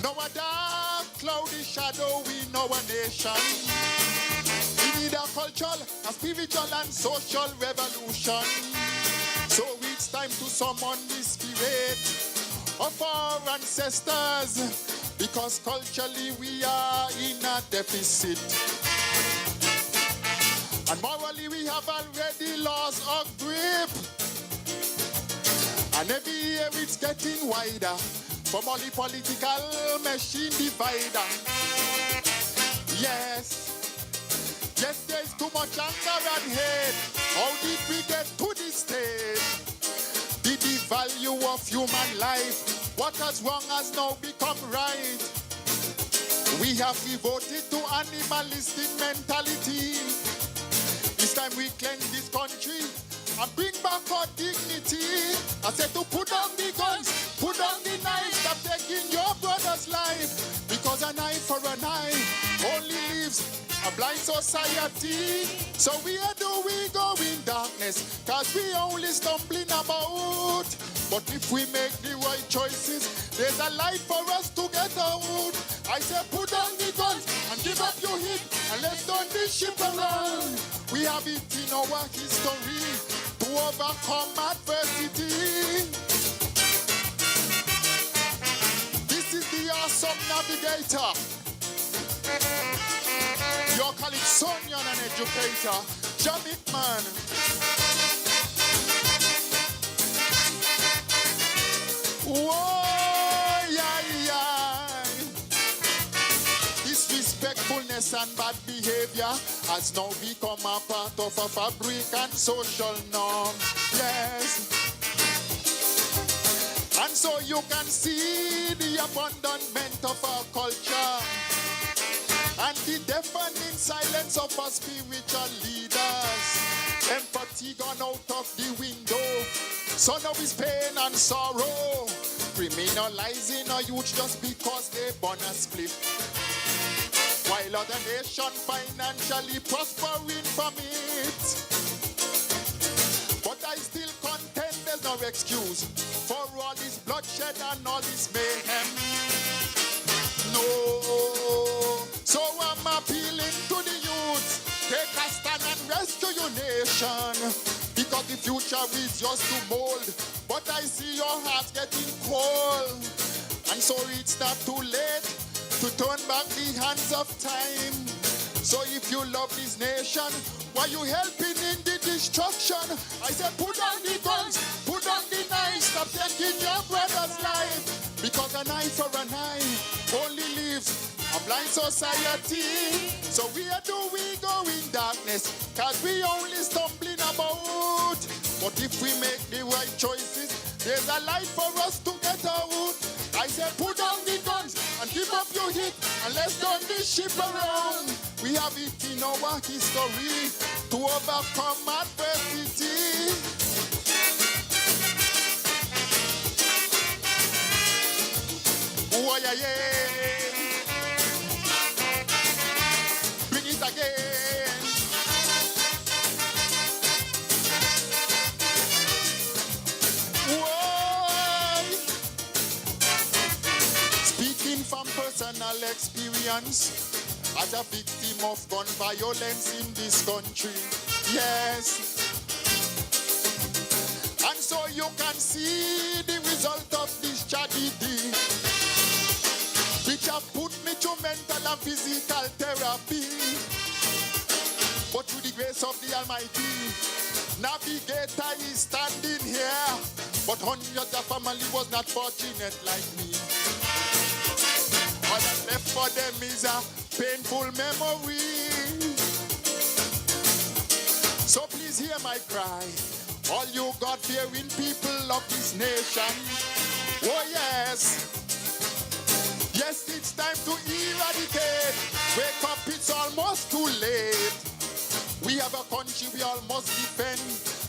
Now a dark, cloudy shadow in our nation. We need a cultural, a spiritual, and social revolution. So it's time to summon the spirit of our ancestors. because culturally we are in a deficit. And morally we have already lost our grip. And every year it's getting wider from all the political machine divider. Yes, there's too much anger and hate. How did we get to this stage? The value of human life, what was wrong has now become right. We have devoted to animalistic mentality. It's time we cleanse this country and bring back our dignity. I said to put down the guns, put down the knives, stop taking your brother's life. Because an eye for an eye only leaves a blind society. So where do we go in darkness? Cause we only stumbling about. But if we make the right choices, there's a light for us to get out. I say put down the guns and give up your hit and let's turn this ship around. We have it in our history to overcome adversity. This is the awesome navigator. Your colleague Sonia, an educator, Jamit man. Whoa, yeah. Disrespectfulness and bad behavior has now become a part of a fabric and social norm. Yes. And so you can see the abandonment of our culture and the deafening silence of our spiritual leaders. Empathy gone out of the window. So now is pain and sorrow. Criminalizing a youth just because they born a split. While other nations financially prospering from it. But I still contend there's no excuse for all this bloodshed and all this mayhem. No. So I'm appealing to the youth. Take a stand and rescue your nation. Because the future is just to mold. But I see your heart getting cold. And so it's not too late to turn back the hands of time. So if you love this nation, why you helping in the destruction? I said put down the guns, put down the knives, stop taking your brother's life. Because an eye for an eye only leaves a blind society. So where do we go in darkness? Cause we only stumbling about. But if we make the right choices, there's a light for us to get out. I said put down the guns and give up your hit and let's turn this ship around. We have it in our history to overcome adversity. Oh yeah. Bring it again. Whoa. Speaking from personal experience, as a victim of gun violence in this country, yes. And so you can see the result of this tragedy, which have put me to mental and physical therapy. But through the grace of the Almighty, Navigator is standing here. But hundreds of family was not fortunate like me. All that's left for them is a painful memory. So please hear my cry, all you God-fearing people of this nation. Oh yes. Yes, it's time to eradicate. Wake up, it's almost too late. We have a country we all must defend.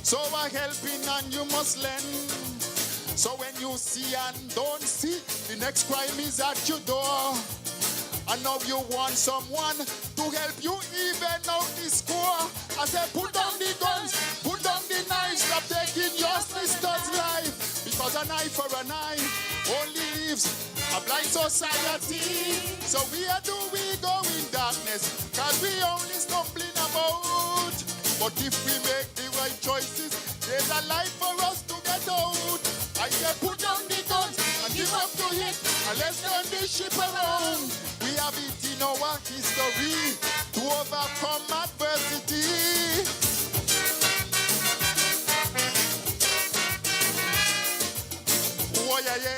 So a helping and you must lend. So when you see and don't see, the next crime is at your door. And now you want someone to help you even out the score. I say put down the guns, put down the knives, stop taking your sister's life. Because an eye for an eye only leaves a blind society. So where do we go in darkness? Cause we only stumbling about. But if we make the right choices, there's a light for us to get out. I say put down the guns and give up to hit and let's turn this ship around. have it in our history to overcome adversity. Oh yeah, yeah.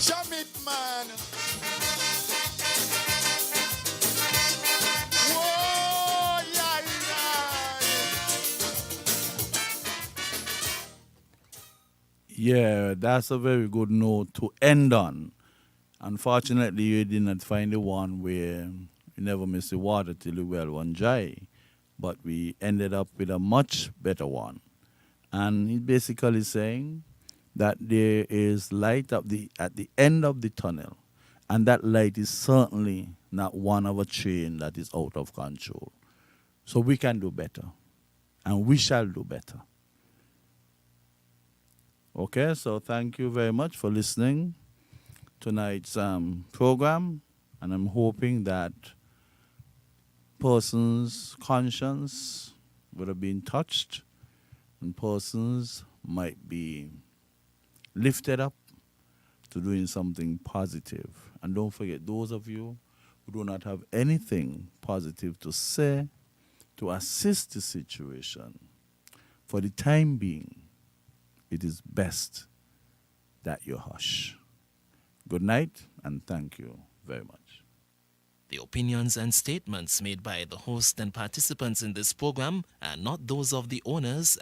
Jam it, man. Oh yeah, yeah. Yeah, that's a very good note to end on. Unfortunately, you did not find the one where you never miss the water till the well run dry, but we ended up with a much better one. And he's basically saying that there is light at the end of the tunnel, and that light is certainly not one of a train that is out of control. So we can do better, and we shall do better. Okay, so thank you very much for listening tonight's program, and I'm hoping that persons' conscience would have been touched and persons might be lifted up to doing something positive. And don't forget, those of you who do not have anything positive to say to assist the situation, for the time being, it is best that you hush. Good night, and thank you very much. The opinions and statements made by the host and participants in this program are not those of the owners,